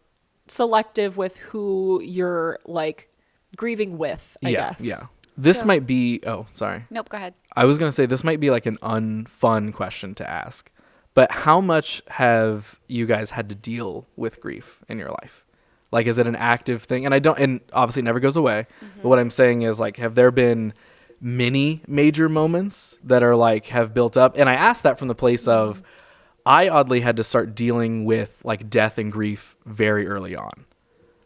selective with who you're like grieving with, I guess. Yeah. This might be. Oh, sorry. Nope, go ahead. I was gonna say this might be like an unfun question to ask, but how much have you guys had to deal with grief in your life? Like, is it an active thing? And obviously it never goes away. But what I'm saying is, like, have there been many major moments that are like have built up? And I asked that from the place of, I oddly had to start dealing with like death and grief very early on.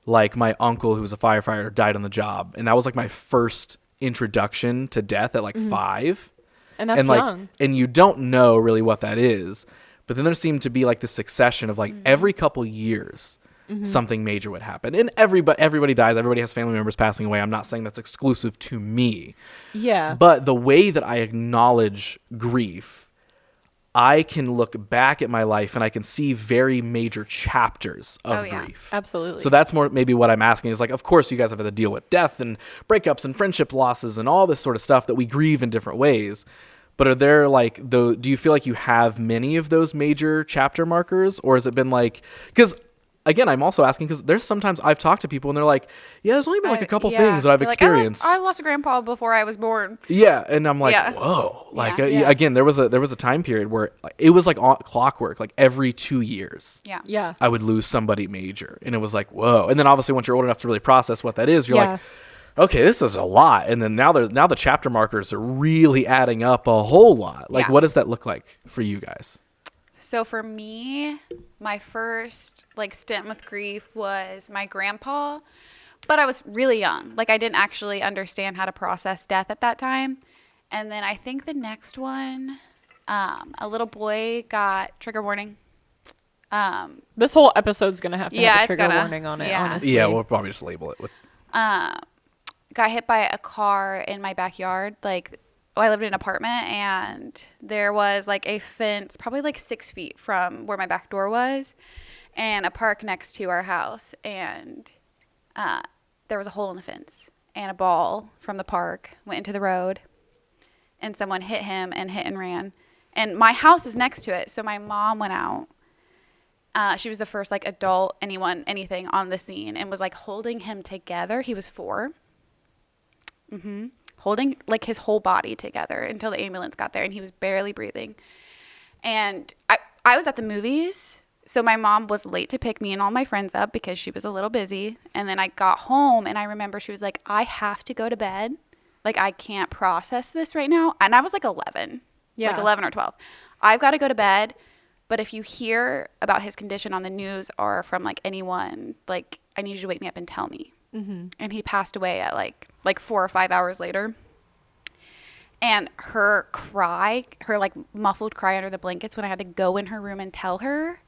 Like my uncle, who was a firefighter, died on the job, and that was like my first introduction to death at like 5. And that's like, young. and you don't know really what that is, but then there seemed to be like this succession of like every couple years something major would happen. And everybody dies. Everybody has family members passing away. I'm not saying that's exclusive to me. Yeah. But the way that I acknowledge grief, I can look back at my life and I can see very major chapters of grief. Absolutely. So that's more maybe what I'm asking is like, of course you guys have had to deal with death and breakups and friendship losses and all this sort of stuff that we grieve in different ways. But are there like, do you feel like you have many of those major chapter markers, or has it been like, because again, I'm also asking because there's sometimes I've talked to people and they're like, yeah, there's only been like a couple things that I've experienced. I lost a grandpa before I was born. Yeah, and I'm like, whoa. Like again, there was a time period where it was like clockwork. Like every 2 years, Yeah. I would lose somebody major, and it was like, whoa. And then obviously once you're old enough to really process what that is, you're like, okay, this is a lot. And then now the chapter markers are really adding up a whole lot. Like, what does that look like for you guys? So for me, my first like stint with grief was my grandpa, but I was really young. Like I didn't actually understand how to process death at that time. And then I think the next one, a little boy got trigger warning. This whole episode's gonna have to have a trigger warning on it. Yeah. Honestly. Yeah, we'll probably just label it with. Got hit by a car in my backyard. Like, I lived in an apartment, and there was like a fence, probably like 6 feet from where my back door was, and a park next to our house. And there was a hole in the fence, and a ball from the park went into the road, and someone hit him and hit and ran. And my house is next to it, so my mom went out. She was the first like adult anything on the scene, and was like holding him together. He was 4. Holding like his whole body together until the ambulance got there, and he was barely breathing. And I was at the movies, so my mom was late to pick me and all my friends up because she was a little busy. And then I got home, and I remember she was like, I have to go to bed. Like, I can't process this right now. And I was like 11, like 11 or 12. I've got to go to bed. But if you hear about his condition on the news or from like anyone, like, I need you to wake me up and tell me. And he passed away at like 4 or 5 hours later. And her like muffled cry under the blankets when I had to go in her room and tell her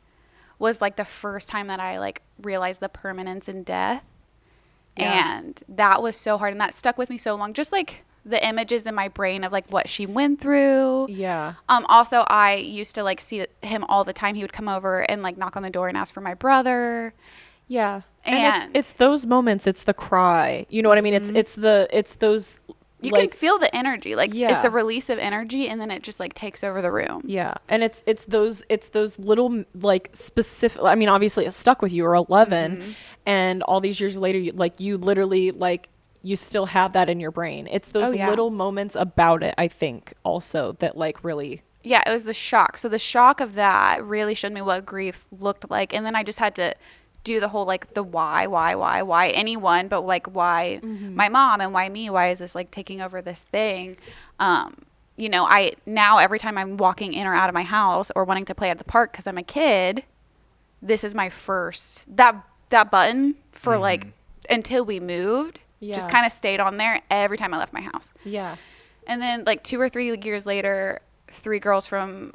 was like the first time that I like realized the permanence in death. And that was so hard, and that stuck with me so long. Just like the images in my brain of like what she went through. Also, I used to like see him all the time. He would come over and like knock on the door and ask for my brother. And it's those moments. It's the cry. You know what I mean? It's those. You can feel the energy. Like it's a release of energy, and then it just like takes over the room. And it's those little like specific. I mean, obviously it stuck with you. You're 11, and all these years later, you literally like you still have that in your brain. It's those little moments about it. I think also that like really. Yeah, it was the shock. So the shock of that really showed me what grief looked like, and then I just had to do the whole like the why anyone, but like why my mom and why me, why is this like taking over this thing? You know, I now every time I'm walking in or out of my house or wanting to play at the park because I'm a kid, this is my first that button for like until we moved just kind of stayed on there every time I left my house. And then like 2 or 3 years later, 3 girls from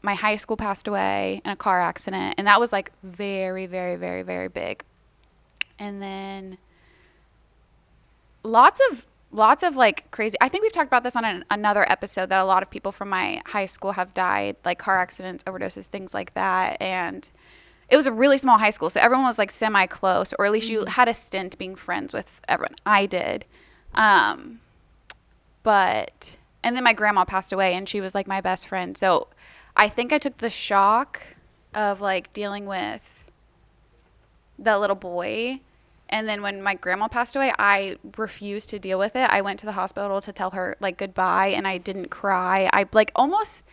my high school passed away in a car accident, and that was like very, very, very, very big. And then lots of like crazy. I think we've talked about this on another episode that a lot of people from my high school have died, like car accidents, overdoses, things like that. And it was a really small high school, so everyone was like semi close, or at least you had a stint being friends with everyone. I did, but and then my grandma passed away, and she was like my best friend. So I think I took the shock of like dealing with the little boy. And then when my grandma passed away, I refused to deal with it. I went to the hospital to tell her like goodbye, and I didn't cry. I like almost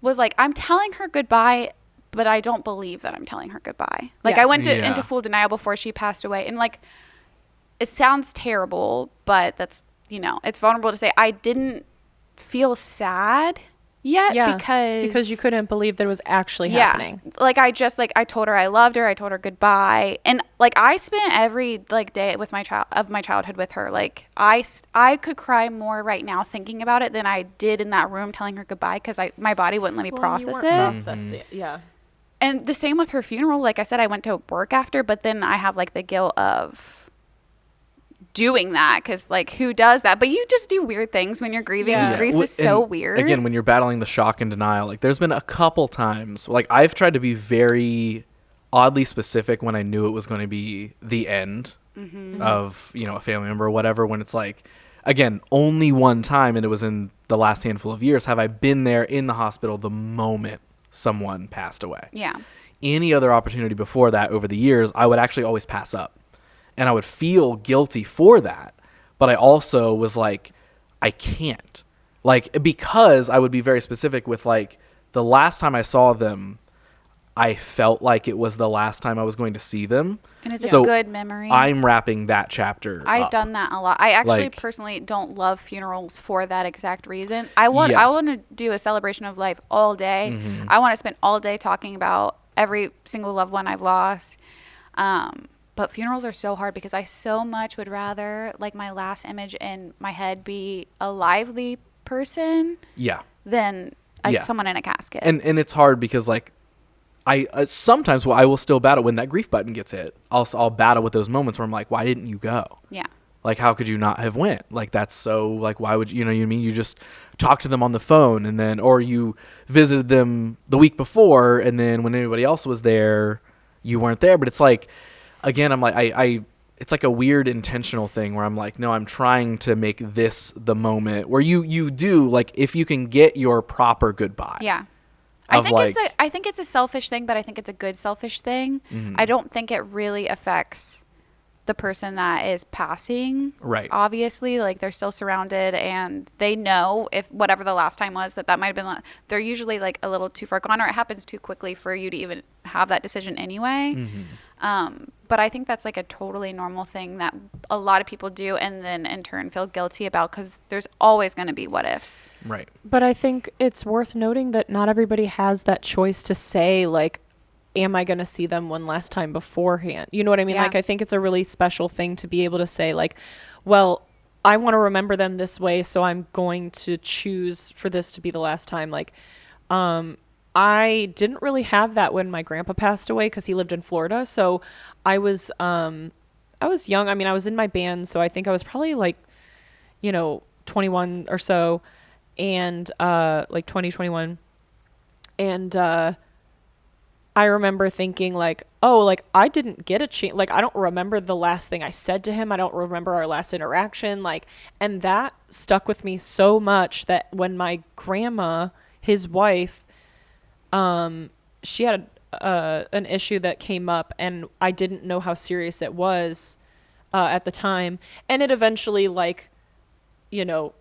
was like, I'm telling her goodbye, but I don't believe that I'm telling her goodbye. Like I went into full denial before she passed away. And like, it sounds terrible, but that's, you know, it's vulnerable to say I didn't feel sad yet because you couldn't believe that it was actually happening. Like I told her I loved her, I told her goodbye, and like I spent every like day with my childhood with her. Like I could cry more right now thinking about it than I did in that room telling her goodbye, because my body wouldn't let me process it. And the same with her funeral. Like I said, I went to work after, but then I have like the guilt of doing that because like who does that? But you just do weird things when you're grieving. Yeah. Grief w- is so and weird. Again, when you're battling the shock and denial, like there's been a couple times, like I've tried to be very oddly specific when I knew it was going to be the end of, you know, a family member or whatever, when it's like, again, only one time, and it was in the last handful of years, have I been there in the hospital the moment someone passed away. Yeah. Any other opportunity before that over the years, I would actually always pass up. And I would feel guilty for that. But I also was like, I can't. Like, because I would be very specific with, like, the last time I saw them, I felt like it was the last time I was going to see them. And it's So a good memory. I'm wrapping that chapter I've up. done that a lot. I actually Like- personally don't love funerals for that exact reason. I want Yeah. to do a celebration of life all day. Mm-hmm. I want to spend all day talking about every single loved one I've lost. But funerals are so hard because I so much would rather like my last image in my head be a lively person Yeah. than Yeah. someone in a casket. And it's hard because, like, I sometimes I will still battle when that grief button gets hit. I'll battle with those moments where I'm like, why didn't you go? yeah. Like, how could you not have went? Like, that's so, like, why would you know what I mean? You just talked to them on the phone, and then, or you visited them the week before, and then when anybody else was there, you weren't there. But it's like, again, I'm like, it's like a weird intentional thing where I'm like, no, I'm trying to make this the moment where you do, like, if you can get your proper goodbye. Yeah. Of I think it's a selfish thing, but I think it's a good selfish thing. Mm-hmm. I don't think it really affects the person that is passing. Right. Obviously, like they're still surrounded and they know if whatever the last time was that might have been, they're usually like a little too far gone or it happens too quickly for you to even have that decision anyway. But I think that's like a totally normal thing that a lot of people do and then in turn feel guilty about because there's always going to be what ifs. Right. But I think it's worth noting that not everybody has that choice to say, like, am I going to see them one last time beforehand? You know what I mean? Yeah. Like, I think it's a really special thing to be able to say, like, well, I want to remember them this way, so I'm going to choose for this to be the last time. Like, I didn't really have that when my grandpa passed away because he lived in Florida. So I was young. I mean, I was in my band, so I think I was probably like, 21 or so, and like 2021. And I remember thinking like, oh, like I didn't get a chance. Like, I don't remember the last thing I said to him. I don't remember our last interaction. Like, and that stuck with me so much that when my grandma, his wife, she had an issue that came up and I didn't know how serious it was at the time. And it eventually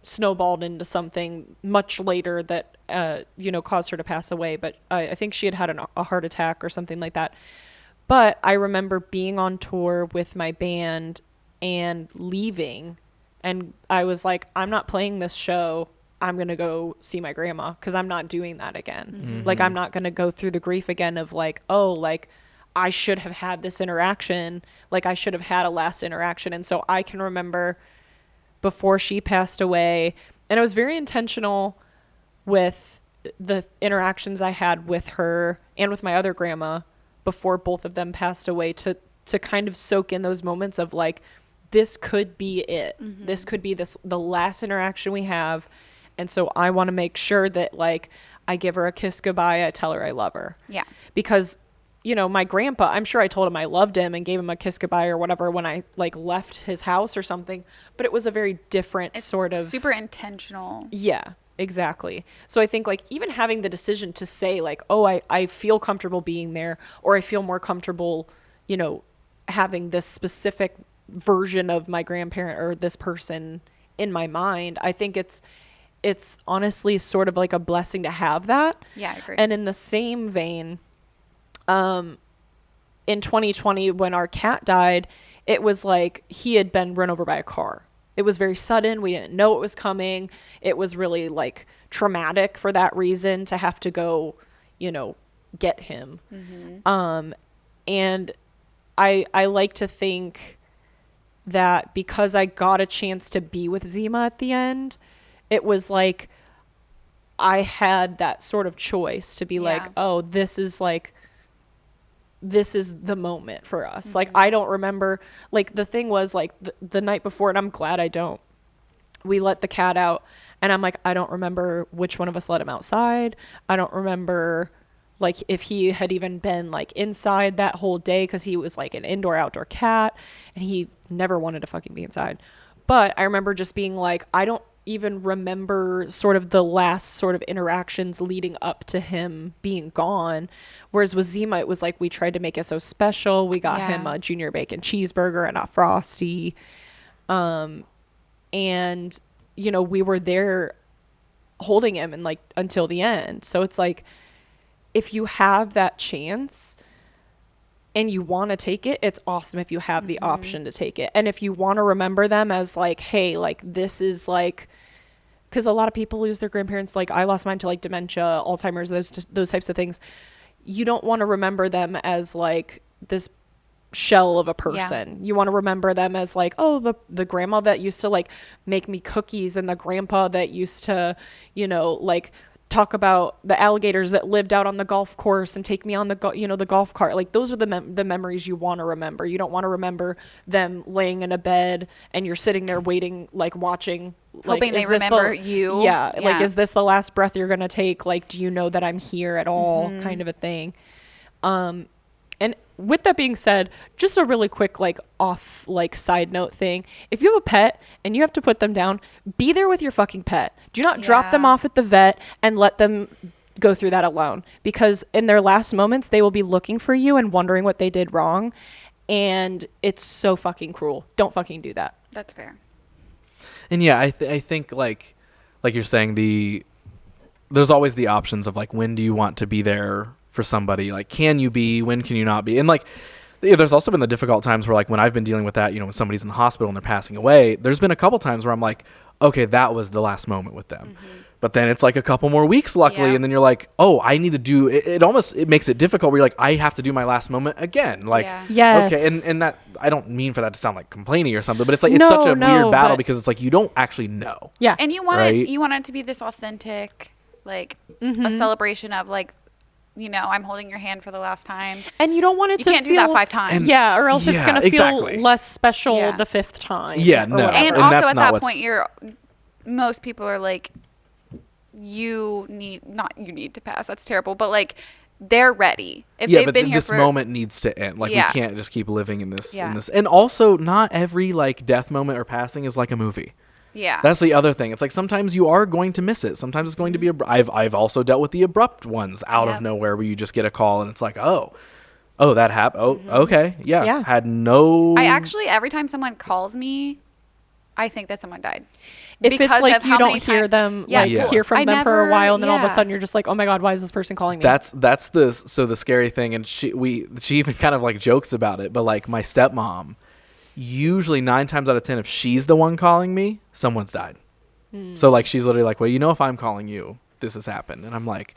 snowballed into something much later that, caused her to pass away. But I think she had a heart attack or something like that. But I remember being on tour with my band and leaving. And I was like, I'm not playing this show. I'm going to go see my grandma because I'm not doing that again. Mm-hmm. Like, I'm not going to go through the grief again of like, oh, like I should have had this interaction. Like, I should have had a last interaction. And so I can remember before she passed away, and I was very intentional with the interactions I had with her and with my other grandma before both of them passed away to kind of soak in those moments of like, this could be it. Mm-hmm. This could be the last interaction we have. And so I want to make sure that like I give her a kiss goodbye. I tell her I love her. Yeah. Because, my grandpa, I'm sure I told him I loved him and gave him a kiss goodbye or whatever when I like left his house or something. But it was a very different sort of super intentional. Yeah, exactly. So I think like even having the decision to say like, oh, I feel comfortable being there, or I feel more comfortable, having this specific version of my grandparent or this person in my mind. I think it's honestly sort of like a blessing to have that. Yeah, I agree. And in the same vein, in 2020 when our cat died, it was like he had been run over by a car. It was very sudden. We didn't know it was coming. It was really like traumatic for that reason to have to go, get him. Mm-hmm. And I like to think that because I got a chance to be with Zima at the end, it was like I had that sort of choice to be like, oh, this is like this is the moment for us. Like, I don't remember, like, the thing was, like, the night before, and I'm glad I don't, we let the cat out, and I'm like, I don't remember which one of us let him outside. I don't remember, like, if he had even been, like, inside that whole day, because he was, like, an indoor-outdoor cat, and he never wanted to fucking be inside. But I remember just being like, I don't even remember sort of the last sort of interactions leading up to him being gone. Whereas with Zima, it was like we tried to make it so special. We got him a junior bacon cheeseburger and a Frosty. And, you know, we were there holding him and like until the end. So it's like, if you have that chance and you want to take it, it's awesome if you have the option to take it. And if you want to remember them as like, hey, like this is like, because a lot of people lose their grandparents. Like I lost mine to like dementia, Alzheimer's, those types of things. You don't want to remember them as like this shell of a person. You want to remember them as like, oh, the grandma that used to like make me cookies, and the grandpa that used to, you know, like talk about the alligators that lived out on the golf course and take me on the the golf cart. Like those are the memories you want to remember. You don't want to remember them laying in a bed and you're sitting there waiting, like watching, like, hoping they remember you. Yeah, like, is this the last breath you're gonna take? Like, do you know that I'm here at all? Kind of a thing. And with that being said, just a really quick, like, off, like, side note thing. If you have a pet and you have to put them down, be there with your fucking pet. Do not drop them off at the vet and let them go through that alone. Because in their last moments, they will be looking for you and wondering what they did wrong. And it's so fucking cruel. Don't fucking do that. That's fair. And yeah, I think like you're saying, there's always the options of like, when do you want to be there for somebody? Like, can you be, when can you not be? And like, there's also been the difficult times where like when I've been dealing with that, you know, when somebody's in the hospital and they're passing away, there's been a couple times where I'm like, okay, that was the last moment with them. But then it's like a couple more weeks, luckily, and then you're like, oh, I need to do it. It makes it difficult where you're like, I have to do my last moment again. Like, yes. Okay, and that, I don't mean for that to sound like complaining or something, but it's like, it's such a weird battle because it's like, you don't actually know. Yeah. And you want it to be this authentic, like a celebration of like, you know, I'm holding your hand for the last time. And you don't want it you to can't do that 5 times. Or else it's going to feel less special the 5th time. Yeah, no. And also at that point, most people are like, you need to pass. That's terrible. But like, they're ready. If they've been here this moment needs to end. Like, we can't just keep living in this. And also, not every like death moment or passing is like a movie. Yeah. That's the other thing. It's like sometimes you are going to miss it. Sometimes it's going to be I've also dealt with the abrupt ones out of nowhere where you just get a call and it's like, oh, that happened. Oh, okay. Yeah. Had no. I actually, every time someone calls me, I think that someone died. If because it's like you don't hear them, hear from them for a while, and then all of a sudden you're just like, oh my God, why is this person calling me? That's the scary thing. And she even kind of like jokes about it, but like my stepmom, usually 9 times out of 10, if she's the one calling me, someone's died. So like, she's literally like, well, you know, if I'm calling you, this has happened. And I'm like,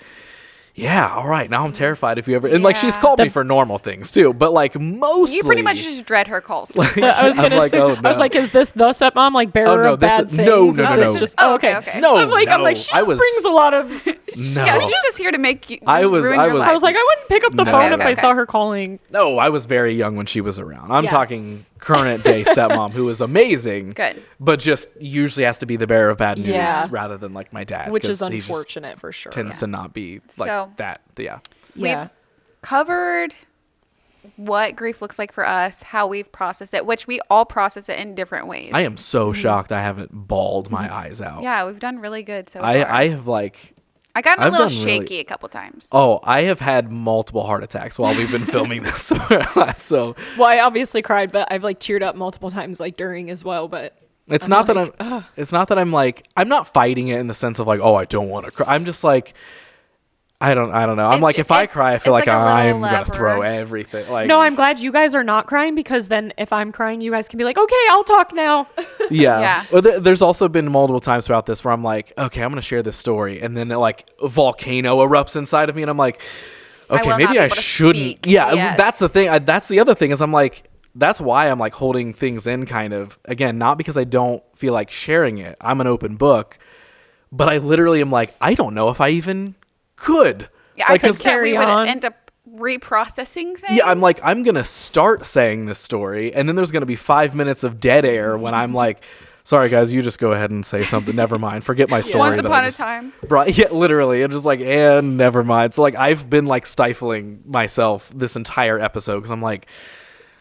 yeah, all right. Now I'm terrified if you ever, and like, she's called me for normal things too, but like mostly. You pretty much just dread her calls. Like, I was gonna say, I was like, is this the stepmom, like bearer of bad things? No. It's just, okay. No, I'm like, she springs a lot of. No. Yeah, she's just here to make you. I was like, I wouldn't pick up the phone if I saw her calling. No, I was very young when she was around. I'm talking current day stepmom who is amazing. Good. But just usually has to be the bearer of bad news rather than like my dad. Which is unfortunate for sure. Tends to not be like that. Yeah. We've covered what grief looks like for us, how we've processed it, which we all process it in different ways. I am so shocked I haven't bawled my eyes out. Yeah, we've done really good so far. I have like... I got a little shaky a couple times. Oh, I have had multiple heart attacks while we've been filming this. So, well, I obviously cried, but I've like teared up multiple times like during as well. But it's not that I'm like, I'm not fighting it in the sense of like, oh, I don't want to cry. I'm just like, I don't know. I'm like, if I cry, I feel like I'm gonna throw everything. Like, no, I'm glad you guys are not crying, because then if I'm crying, you guys can be like, okay, I'll talk now. Yeah. Well, there's also been multiple times throughout this where I'm like, okay, I'm gonna share this story, and then like a volcano erupts inside of me, and I'm like, okay, maybe I shouldn't. Yeah, yes. That's the thing. That's the other thing is I'm like, that's why I'm like holding things in, kind of, again, not because I don't feel like sharing it. I'm an open book, but I literally am like, I don't know if I even could. Yeah, like, I think that we would end up reprocessing things. Yeah, I'm like, I'm going to start saying this story, and then there's going to be 5 minutes of dead air when I'm like, sorry, guys, you just go ahead and say something. Never mind. Forget my story. Once that upon I a just time. brought. Yeah, literally. And just like, and never mind. So, like, I've been, like, stifling myself this entire episode because I'm like,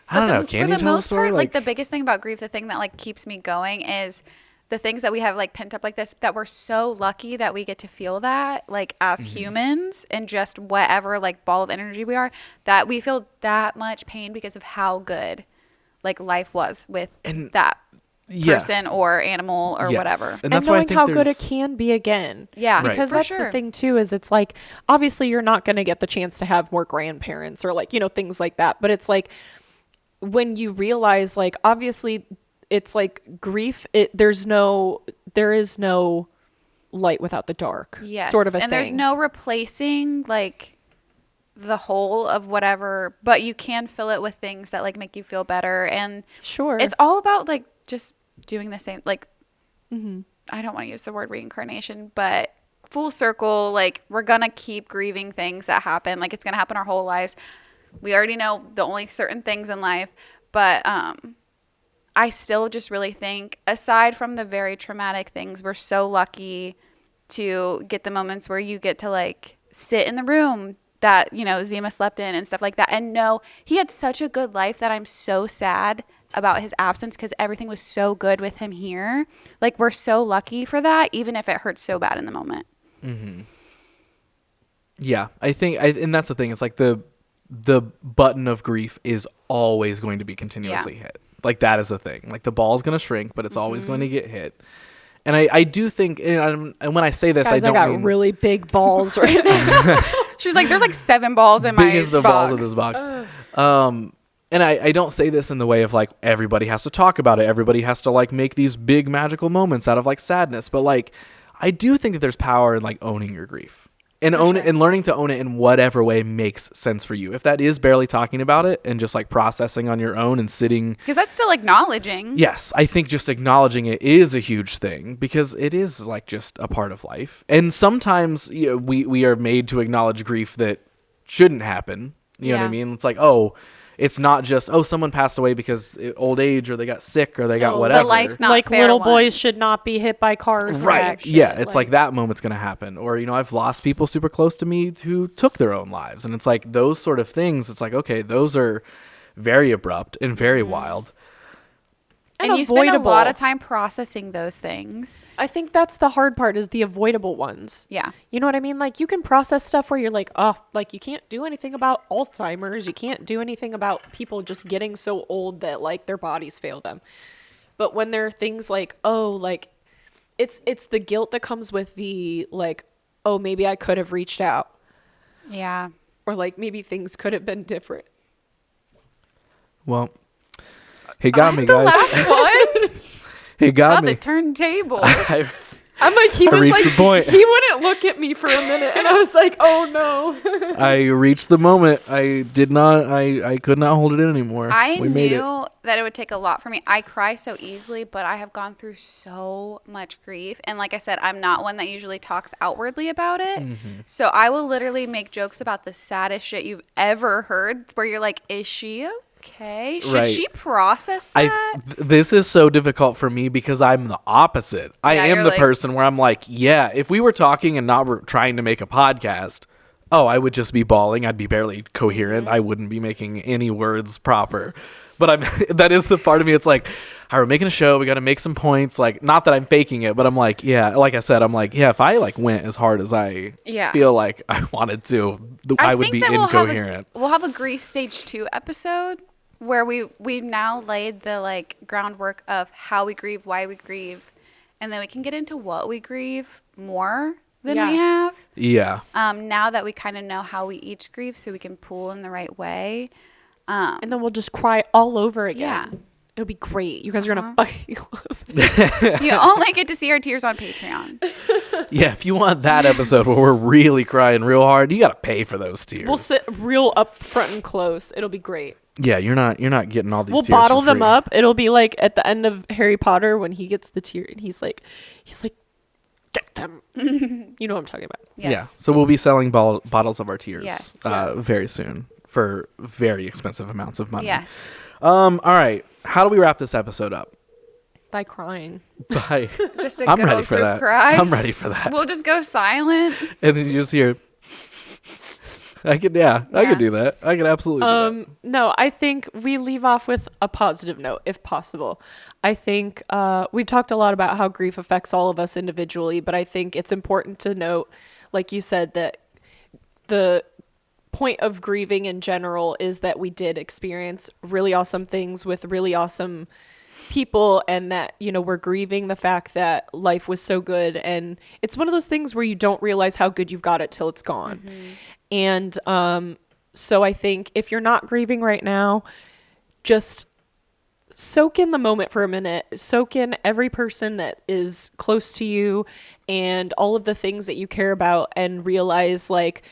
I don't know. Can you tell the story? Part, like, the biggest thing about grief, the thing that, like, keeps me going is the things that we have, like, pent up like this, that we're so lucky that we get to feel that, like, as humans, and just whatever, like, ball of energy we are, that we feel that much pain because of how good, like, life was with that person or animal or whatever. And that's knowing why I think how good it can be again. Yeah, Right. Because for that's sure. the thing too, is it's like, obviously you're not going to get the chance to have more grandparents or like, you know, things like that. But it's like, when you realize, like, obviously it's like grief, there is no light without the dark. Yes. Sort of a thing. And there's no replacing, like, the whole of whatever, but you can fill it with things that, like, make you feel better. And Sure. it's all about, like, just doing the same, like, I don't want to use the word reincarnation, but full circle, like, we're gonna keep grieving things that happen. Like, it's gonna happen our whole lives. We already know the only certain things in life, but I still just really think, aside from the very traumatic things, we're so lucky to get the moments where you get to, like, sit in the room that, you know, Zima slept in and stuff like that, and know he had such a good life that I'm so sad about his absence, because everything was so good with him here. Like, we're so lucky for that, even if it hurts so bad in the moment. Yeah, I think, and that's the thing. It's like the button of grief is always going to be continuously hit. Like, that is the thing. Like, the ball's going to shrink, but it's always going to get hit. And I do think, and when I say this, Guys, I don't got mean really big balls right now. She's like, there's like 7 balls in my big as the box. balls of this box. And I don't say this in the way of, like, everybody has to talk about it. Everybody has to, like, make these big magical moments out of, like, sadness. But, like, I do think that there's power in, like, owning your grief. And and learning to own it in whatever way makes sense for you. If that is barely talking about it and just, like, processing on your own and sitting. Because that's still acknowledging. Yes, I think just acknowledging it is a huge thing, because it is, like, just a part of life. And sometimes, you know, we are made to acknowledge grief that shouldn't happen. You know what I mean? It's like, oh, it's not just, oh, someone passed away because old age, or they got sick, or they got whatever. The life's not like, fair little boys ones. should not be hit by cars. Right. Yeah. It's like that moment's going to happen. Or, you know, I've lost people super close to me who took their own lives. And it's like those sort of things. It's like, okay, those are very abrupt and very wild. And you spend a lot of time processing those things. I think that's the hard part, is the avoidable ones. Yeah. You know what I mean? Like, you can process stuff where you're like, oh, like, you can't do anything about Alzheimer's. You can't do anything about people just getting so old that, like, their bodies fail them. But when there are things like, oh, like, it's the guilt that comes with the, like, oh, maybe I could have reached out. Yeah. Or, like, maybe things could have been different. Well, he got me, The guys. last one? He got Got me. the turntable. I'm like, he I was reached like, the point. he wouldn't look at me for a minute, and I was like, oh no. I reached the moment. I did not. I could not hold it in anymore. I we made it. knew that it would take a lot for me. I cry so easily, but I have gone through so much grief. And like I said, I'm not one that usually talks outwardly about it. So I will literally make jokes about the saddest shit you've ever heard, where you're like, is she okay? Should Right. she process that? This is so difficult for me because I'm the opposite. I Yeah, am you're the like- person where I'm like, yeah, if we were talking and not trying to make a podcast, oh, I would just be bawling. I'd be barely coherent. I wouldn't be making any words proper. But that is the part of me. It's like, all right, we're making a show. We got to make some points. Like, not that I'm faking it, but I'm like, yeah, like I said, I'm like, yeah, if I like went as hard as I feel like I wanted to, I would think be that incoherent. We'll have a grief stage 2 episode where we've now laid the, like, groundwork of how we grieve, why we grieve, and then we can get into what we grieve more than we have. Yeah. Now that we kind of know how we each grieve, so we can pull in the right way. And then we'll just cry all over again. Yeah. It'll be great. You guys are going to fucking love it. You only get to see our tears on Patreon. Yeah, if you want that episode where we're really crying real hard, you got to pay for those tears. We'll sit real up front and close. It'll be great. Yeah, you're not getting all these We'll tears bottle for them free. up. It'll be like at the end of Harry Potter when he gets the tear and he's like, get them. You know what I'm talking about. Yes. Yeah. So we'll be selling bottles of our tears Yes. very soon for very expensive amounts of money. Yes. All right. How do we wrap this episode up? By crying. Bye. Just a I'm good ready old for group that. cry. I'm ready for that. We'll just go silent. And then you just hear. I could do that. I could absolutely do that. No, I think we leave off with a positive note, if possible. I think we've talked a lot about how grief affects all of us individually, but I think it's important to note, like you said, that the point of grieving in general is that we did experience really awesome things with really awesome people, and that, you know, we're grieving the fact that life was so good. And it's one of those things where you don't realize how good you've got it till it's gone. And so I think if you're not grieving right now, just soak in the moment for a minute, soak in every person that is close to you and all of the things that you care about, and realize, like,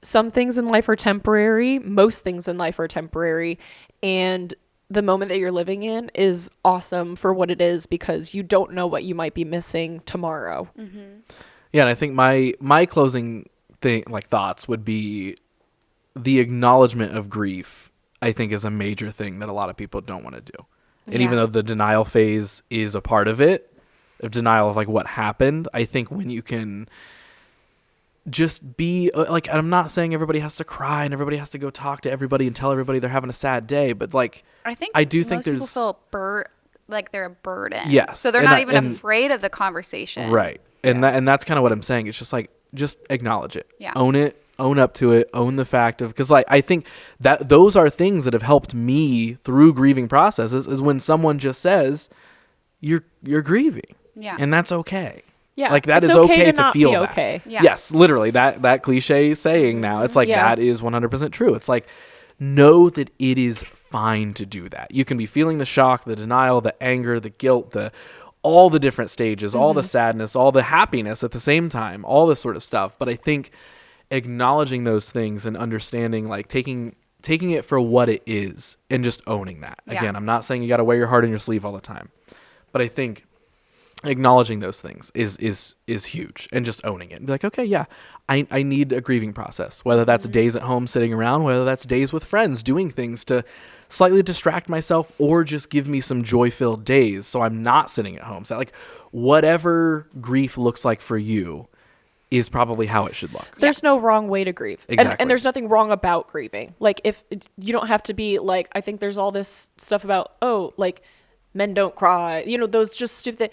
some things in life are temporary, most things in life are temporary, and the moment that you're living in is awesome for what it is, because you don't know what you might be missing tomorrow. Yeah, and I think my closing thoughts would be the acknowledgement of grief. I think is a major thing that a lot of people don't want to do. And even though the denial phase is a part of it, of denial of like what happened, I think when you can just be like, I'm not saying everybody has to cry and everybody has to go talk to everybody and tell everybody they're having a sad day, but like I do think most people feel like they're a burden. Yes. So they're not even afraid of the conversation. Right. And that's kind of what I'm saying. It's just like, just acknowledge it. Yeah. Own it. Own up to it. Own the fact of, because like I think that those are things that have helped me through grieving processes, is when someone just says you're grieving. Yeah. And that's okay. Yeah. Like that it's is okay to not feel be that. okay. Yeah. Yes, literally that cliche saying now. It's like Yeah. that is 100% true. It's like, know that it is fine to do that. You can be feeling the shock, the denial, the anger, the guilt, all the different stages, all the sadness, all the happiness at the same time, all this sort of stuff. But I think acknowledging those things and understanding, like taking it for what it is and just owning that. Yeah. Again, I'm not saying you got to wear your heart on your sleeve all the time, but I think acknowledging those things is huge, and just owning it and be like, okay, yeah, I need a grieving process, whether that's days at home sitting around, whether that's days with friends doing things to slightly distract myself, or just give me some joy-filled days so I'm not sitting at home. So like whatever grief looks like for you is probably how it should look. There's no wrong way to grieve. Exactly. And there's nothing wrong about grieving. Like, if you don't have to be like, I think there's all this stuff about, oh, like men don't cry, you know, those just stupid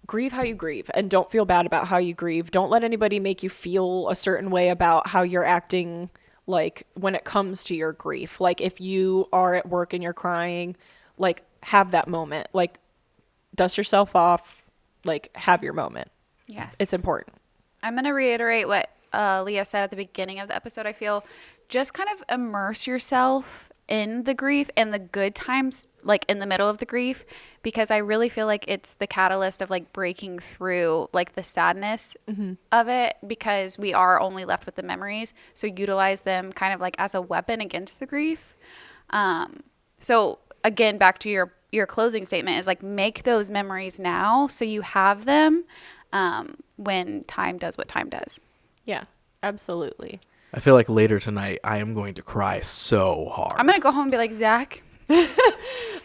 grieve how you grieve, and don't feel bad about how you grieve. Don't let anybody make you feel a certain way about how you're acting, like when it comes to your grief. Like if you are at work and you're crying, like have that moment, like dust yourself off, like have your moment. Yes. It's important. I'm going to reiterate what Leah said at the beginning of the episode. I feel just kind of immerse yourself in the grief and the good times, like in the middle of the grief, because I really feel like it's the catalyst of like breaking through like the sadness of it, because we are only left with the memories. So utilize them kind of like as a weapon against the grief. So again, back to your closing statement is like, make those memories now so you have them when time does what time does. Yeah, absolutely. I feel like later tonight I am going to cry so hard. I'm going to go home and be like, Zach.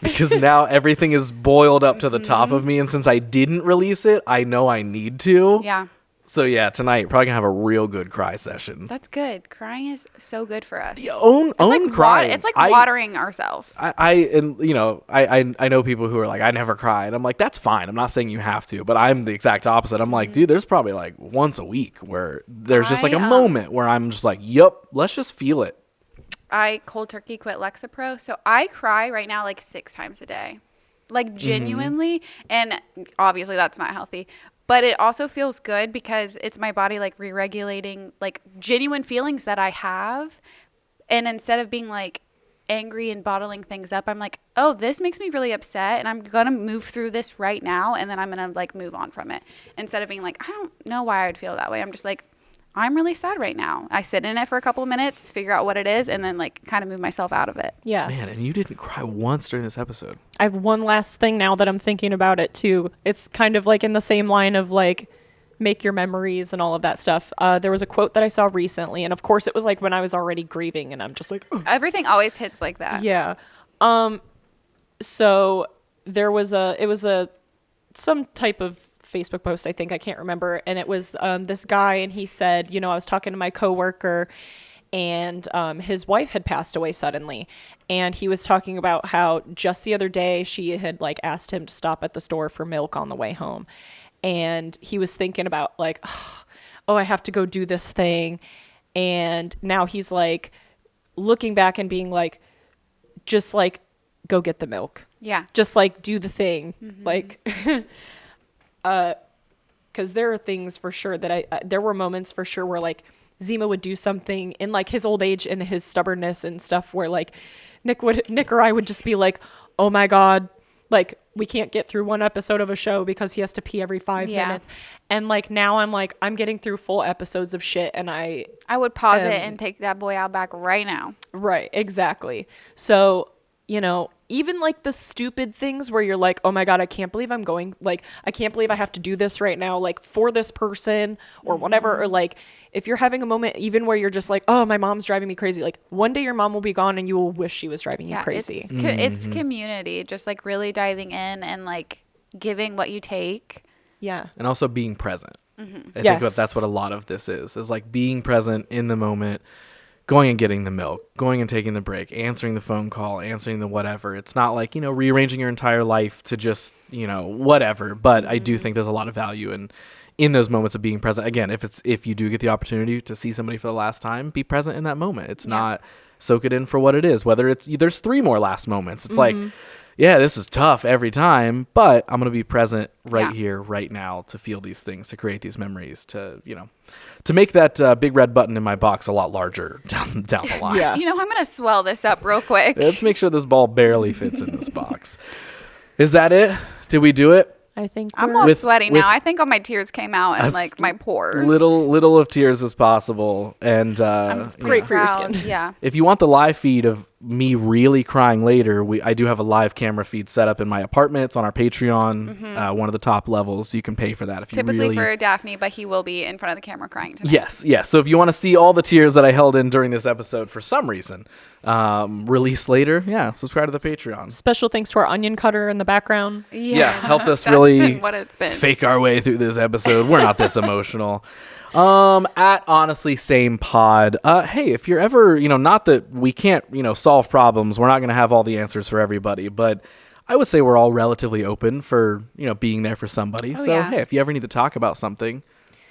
Because now everything is boiled up to the top of me, and since I didn't release it, I know I need to. Yeah. So yeah, tonight probably gonna have a real good cry session. That's good. Crying is so good for us. Yeah, own like crying. It's like watering ourselves. I know people who are like, I never cry, and I'm like, that's fine. I'm not saying you have to, but I'm the exact opposite. I'm like, dude, there's probably like once a week where there's just like a moment where I'm just like, yup, let's just feel it. I cold turkey quit Lexapro, so I cry right now like 6 times a day, like genuinely, and obviously that's not healthy. But it also feels good because it's my body like re-regulating like genuine feelings that I have. And instead of being like angry and bottling things up, I'm like, oh, this makes me really upset, and I'm going to move through this right now, and then I'm going to like move on from it. Instead of being like, I don't know why I would feel that way. I'm just like, I'm really sad right now. I sit in it for a couple of minutes, figure out what it is, and then like kind of move myself out of it. Yeah. Man, and you didn't cry once during this episode. I have one last thing now that I'm thinking about it too. It's kind of like in the same line of like make your memories and all of that stuff. There was a quote that I saw recently, and of course it was like when I was already grieving, and I'm just like, "Ugh." Everything always hits like that. Yeah. So there was some type of Facebook post, I think, I can't remember, and it was this guy, and he said, I was talking to my coworker, and his wife had passed away suddenly, and he was talking about how just the other day she had like asked him to stop at the store for milk on the way home, and he was thinking about like, oh, I have to go do this thing, and now he's like looking back and being like, just like go get the milk. Yeah. Just like do the thing. Like, because there are things for sure that there were moments for sure where like Zima would do something in like his old age and his stubbornness and stuff where like Nick or I would just be like, oh my God, like we can't get through one episode of a show because he has to pee every 5 minutes. And like now I'm getting through full episodes of shit, and I would pause it and take that boy out back right now. Right, exactly. So, even like the stupid things where you're like, oh my God, I can't believe I can't believe I have to do this right now, like for this person or whatever. Or like, if you're having a moment even where you're just like, oh, my mom's driving me crazy. Like one day your mom will be gone and you will wish she was driving you crazy. It's community, just like really diving in and like giving what you take. Yeah. And also being present. I Yes. think that's what a lot of this is like being present in the moment, going and getting the milk, going and taking the break, answering the phone call, answering the whatever. It's not like, rearranging your entire life to just, whatever. But I do think there's a lot of value in those moments of being present. Again, if you do get the opportunity to see somebody for the last time, be present in that moment. It's not soak it in for what it is. Whether there's 3 more last moments. It's like, yeah, this is tough every time, but I'm going to be present right here, right now to feel these things, to create these memories, to make that big red button in my box a lot larger down the line. Yeah. I'm going to swell this up real quick. Let's make sure this ball barely fits in this box. Is that it? Did we do it? I think I'm we're- all With- sweaty with- now. I think all my tears came out in As like my pores. Little of tears as possible. And I'm great for your proud. skin. Yeah. if you want the live feed of me really crying later, I do have a live camera feed set up in my apartment. It's on our Patreon, one of the top levels. You can pay for that if you Typically really... for Daphne, but he will be in front of the camera crying tonight. Yes. So if you want to see all the tears that I held in during this episode for some reason, released later, subscribe to the Patreon. Special thanks to our onion cutter in the background. Yeah, helped us That's really been what it's been. fake our way through this episode. We're not this emotional. At honestly same pod. Hey, if you're ever, not that we can't, solve problems. We're not going to have all the answers for everybody, but I would say we're all relatively open for, being there for somebody. Oh, So, yeah. hey, if you ever need to talk about something,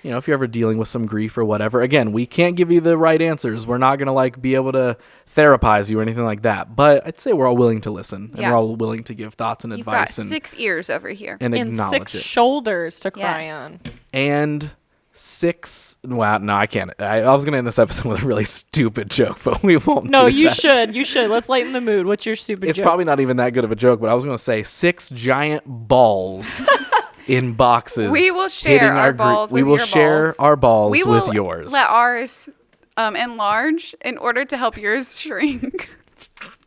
if you're ever dealing with some grief or whatever, again, we can't give you the right answers. We're not going to be able to therapize you or anything like that. But I'd say we're all willing to listen and Yeah. we're all willing to give thoughts and You've got advice 6 ears over here. and And acknowledge 6 it. shoulders to cry Yes. on. And 6 wow, no, I can't. I was gonna end this episode with a really stupid joke, but we won't. No, do you that. should. You should. Let's lighten the mood. What's your stupid It's joke? probably not even that good of a joke, but I was gonna say 6 giant balls in boxes. We will share hitting our group. balls We with will your share balls. our balls We will with yours. let ours enlarge in order to help yours shrink.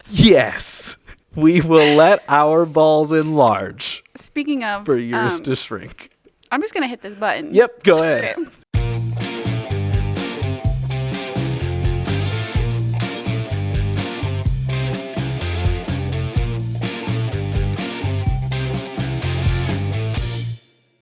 Yes, we will let our balls enlarge Speaking of, for yours to shrink. I'm just going to hit this button. Yep, go ahead. Okay.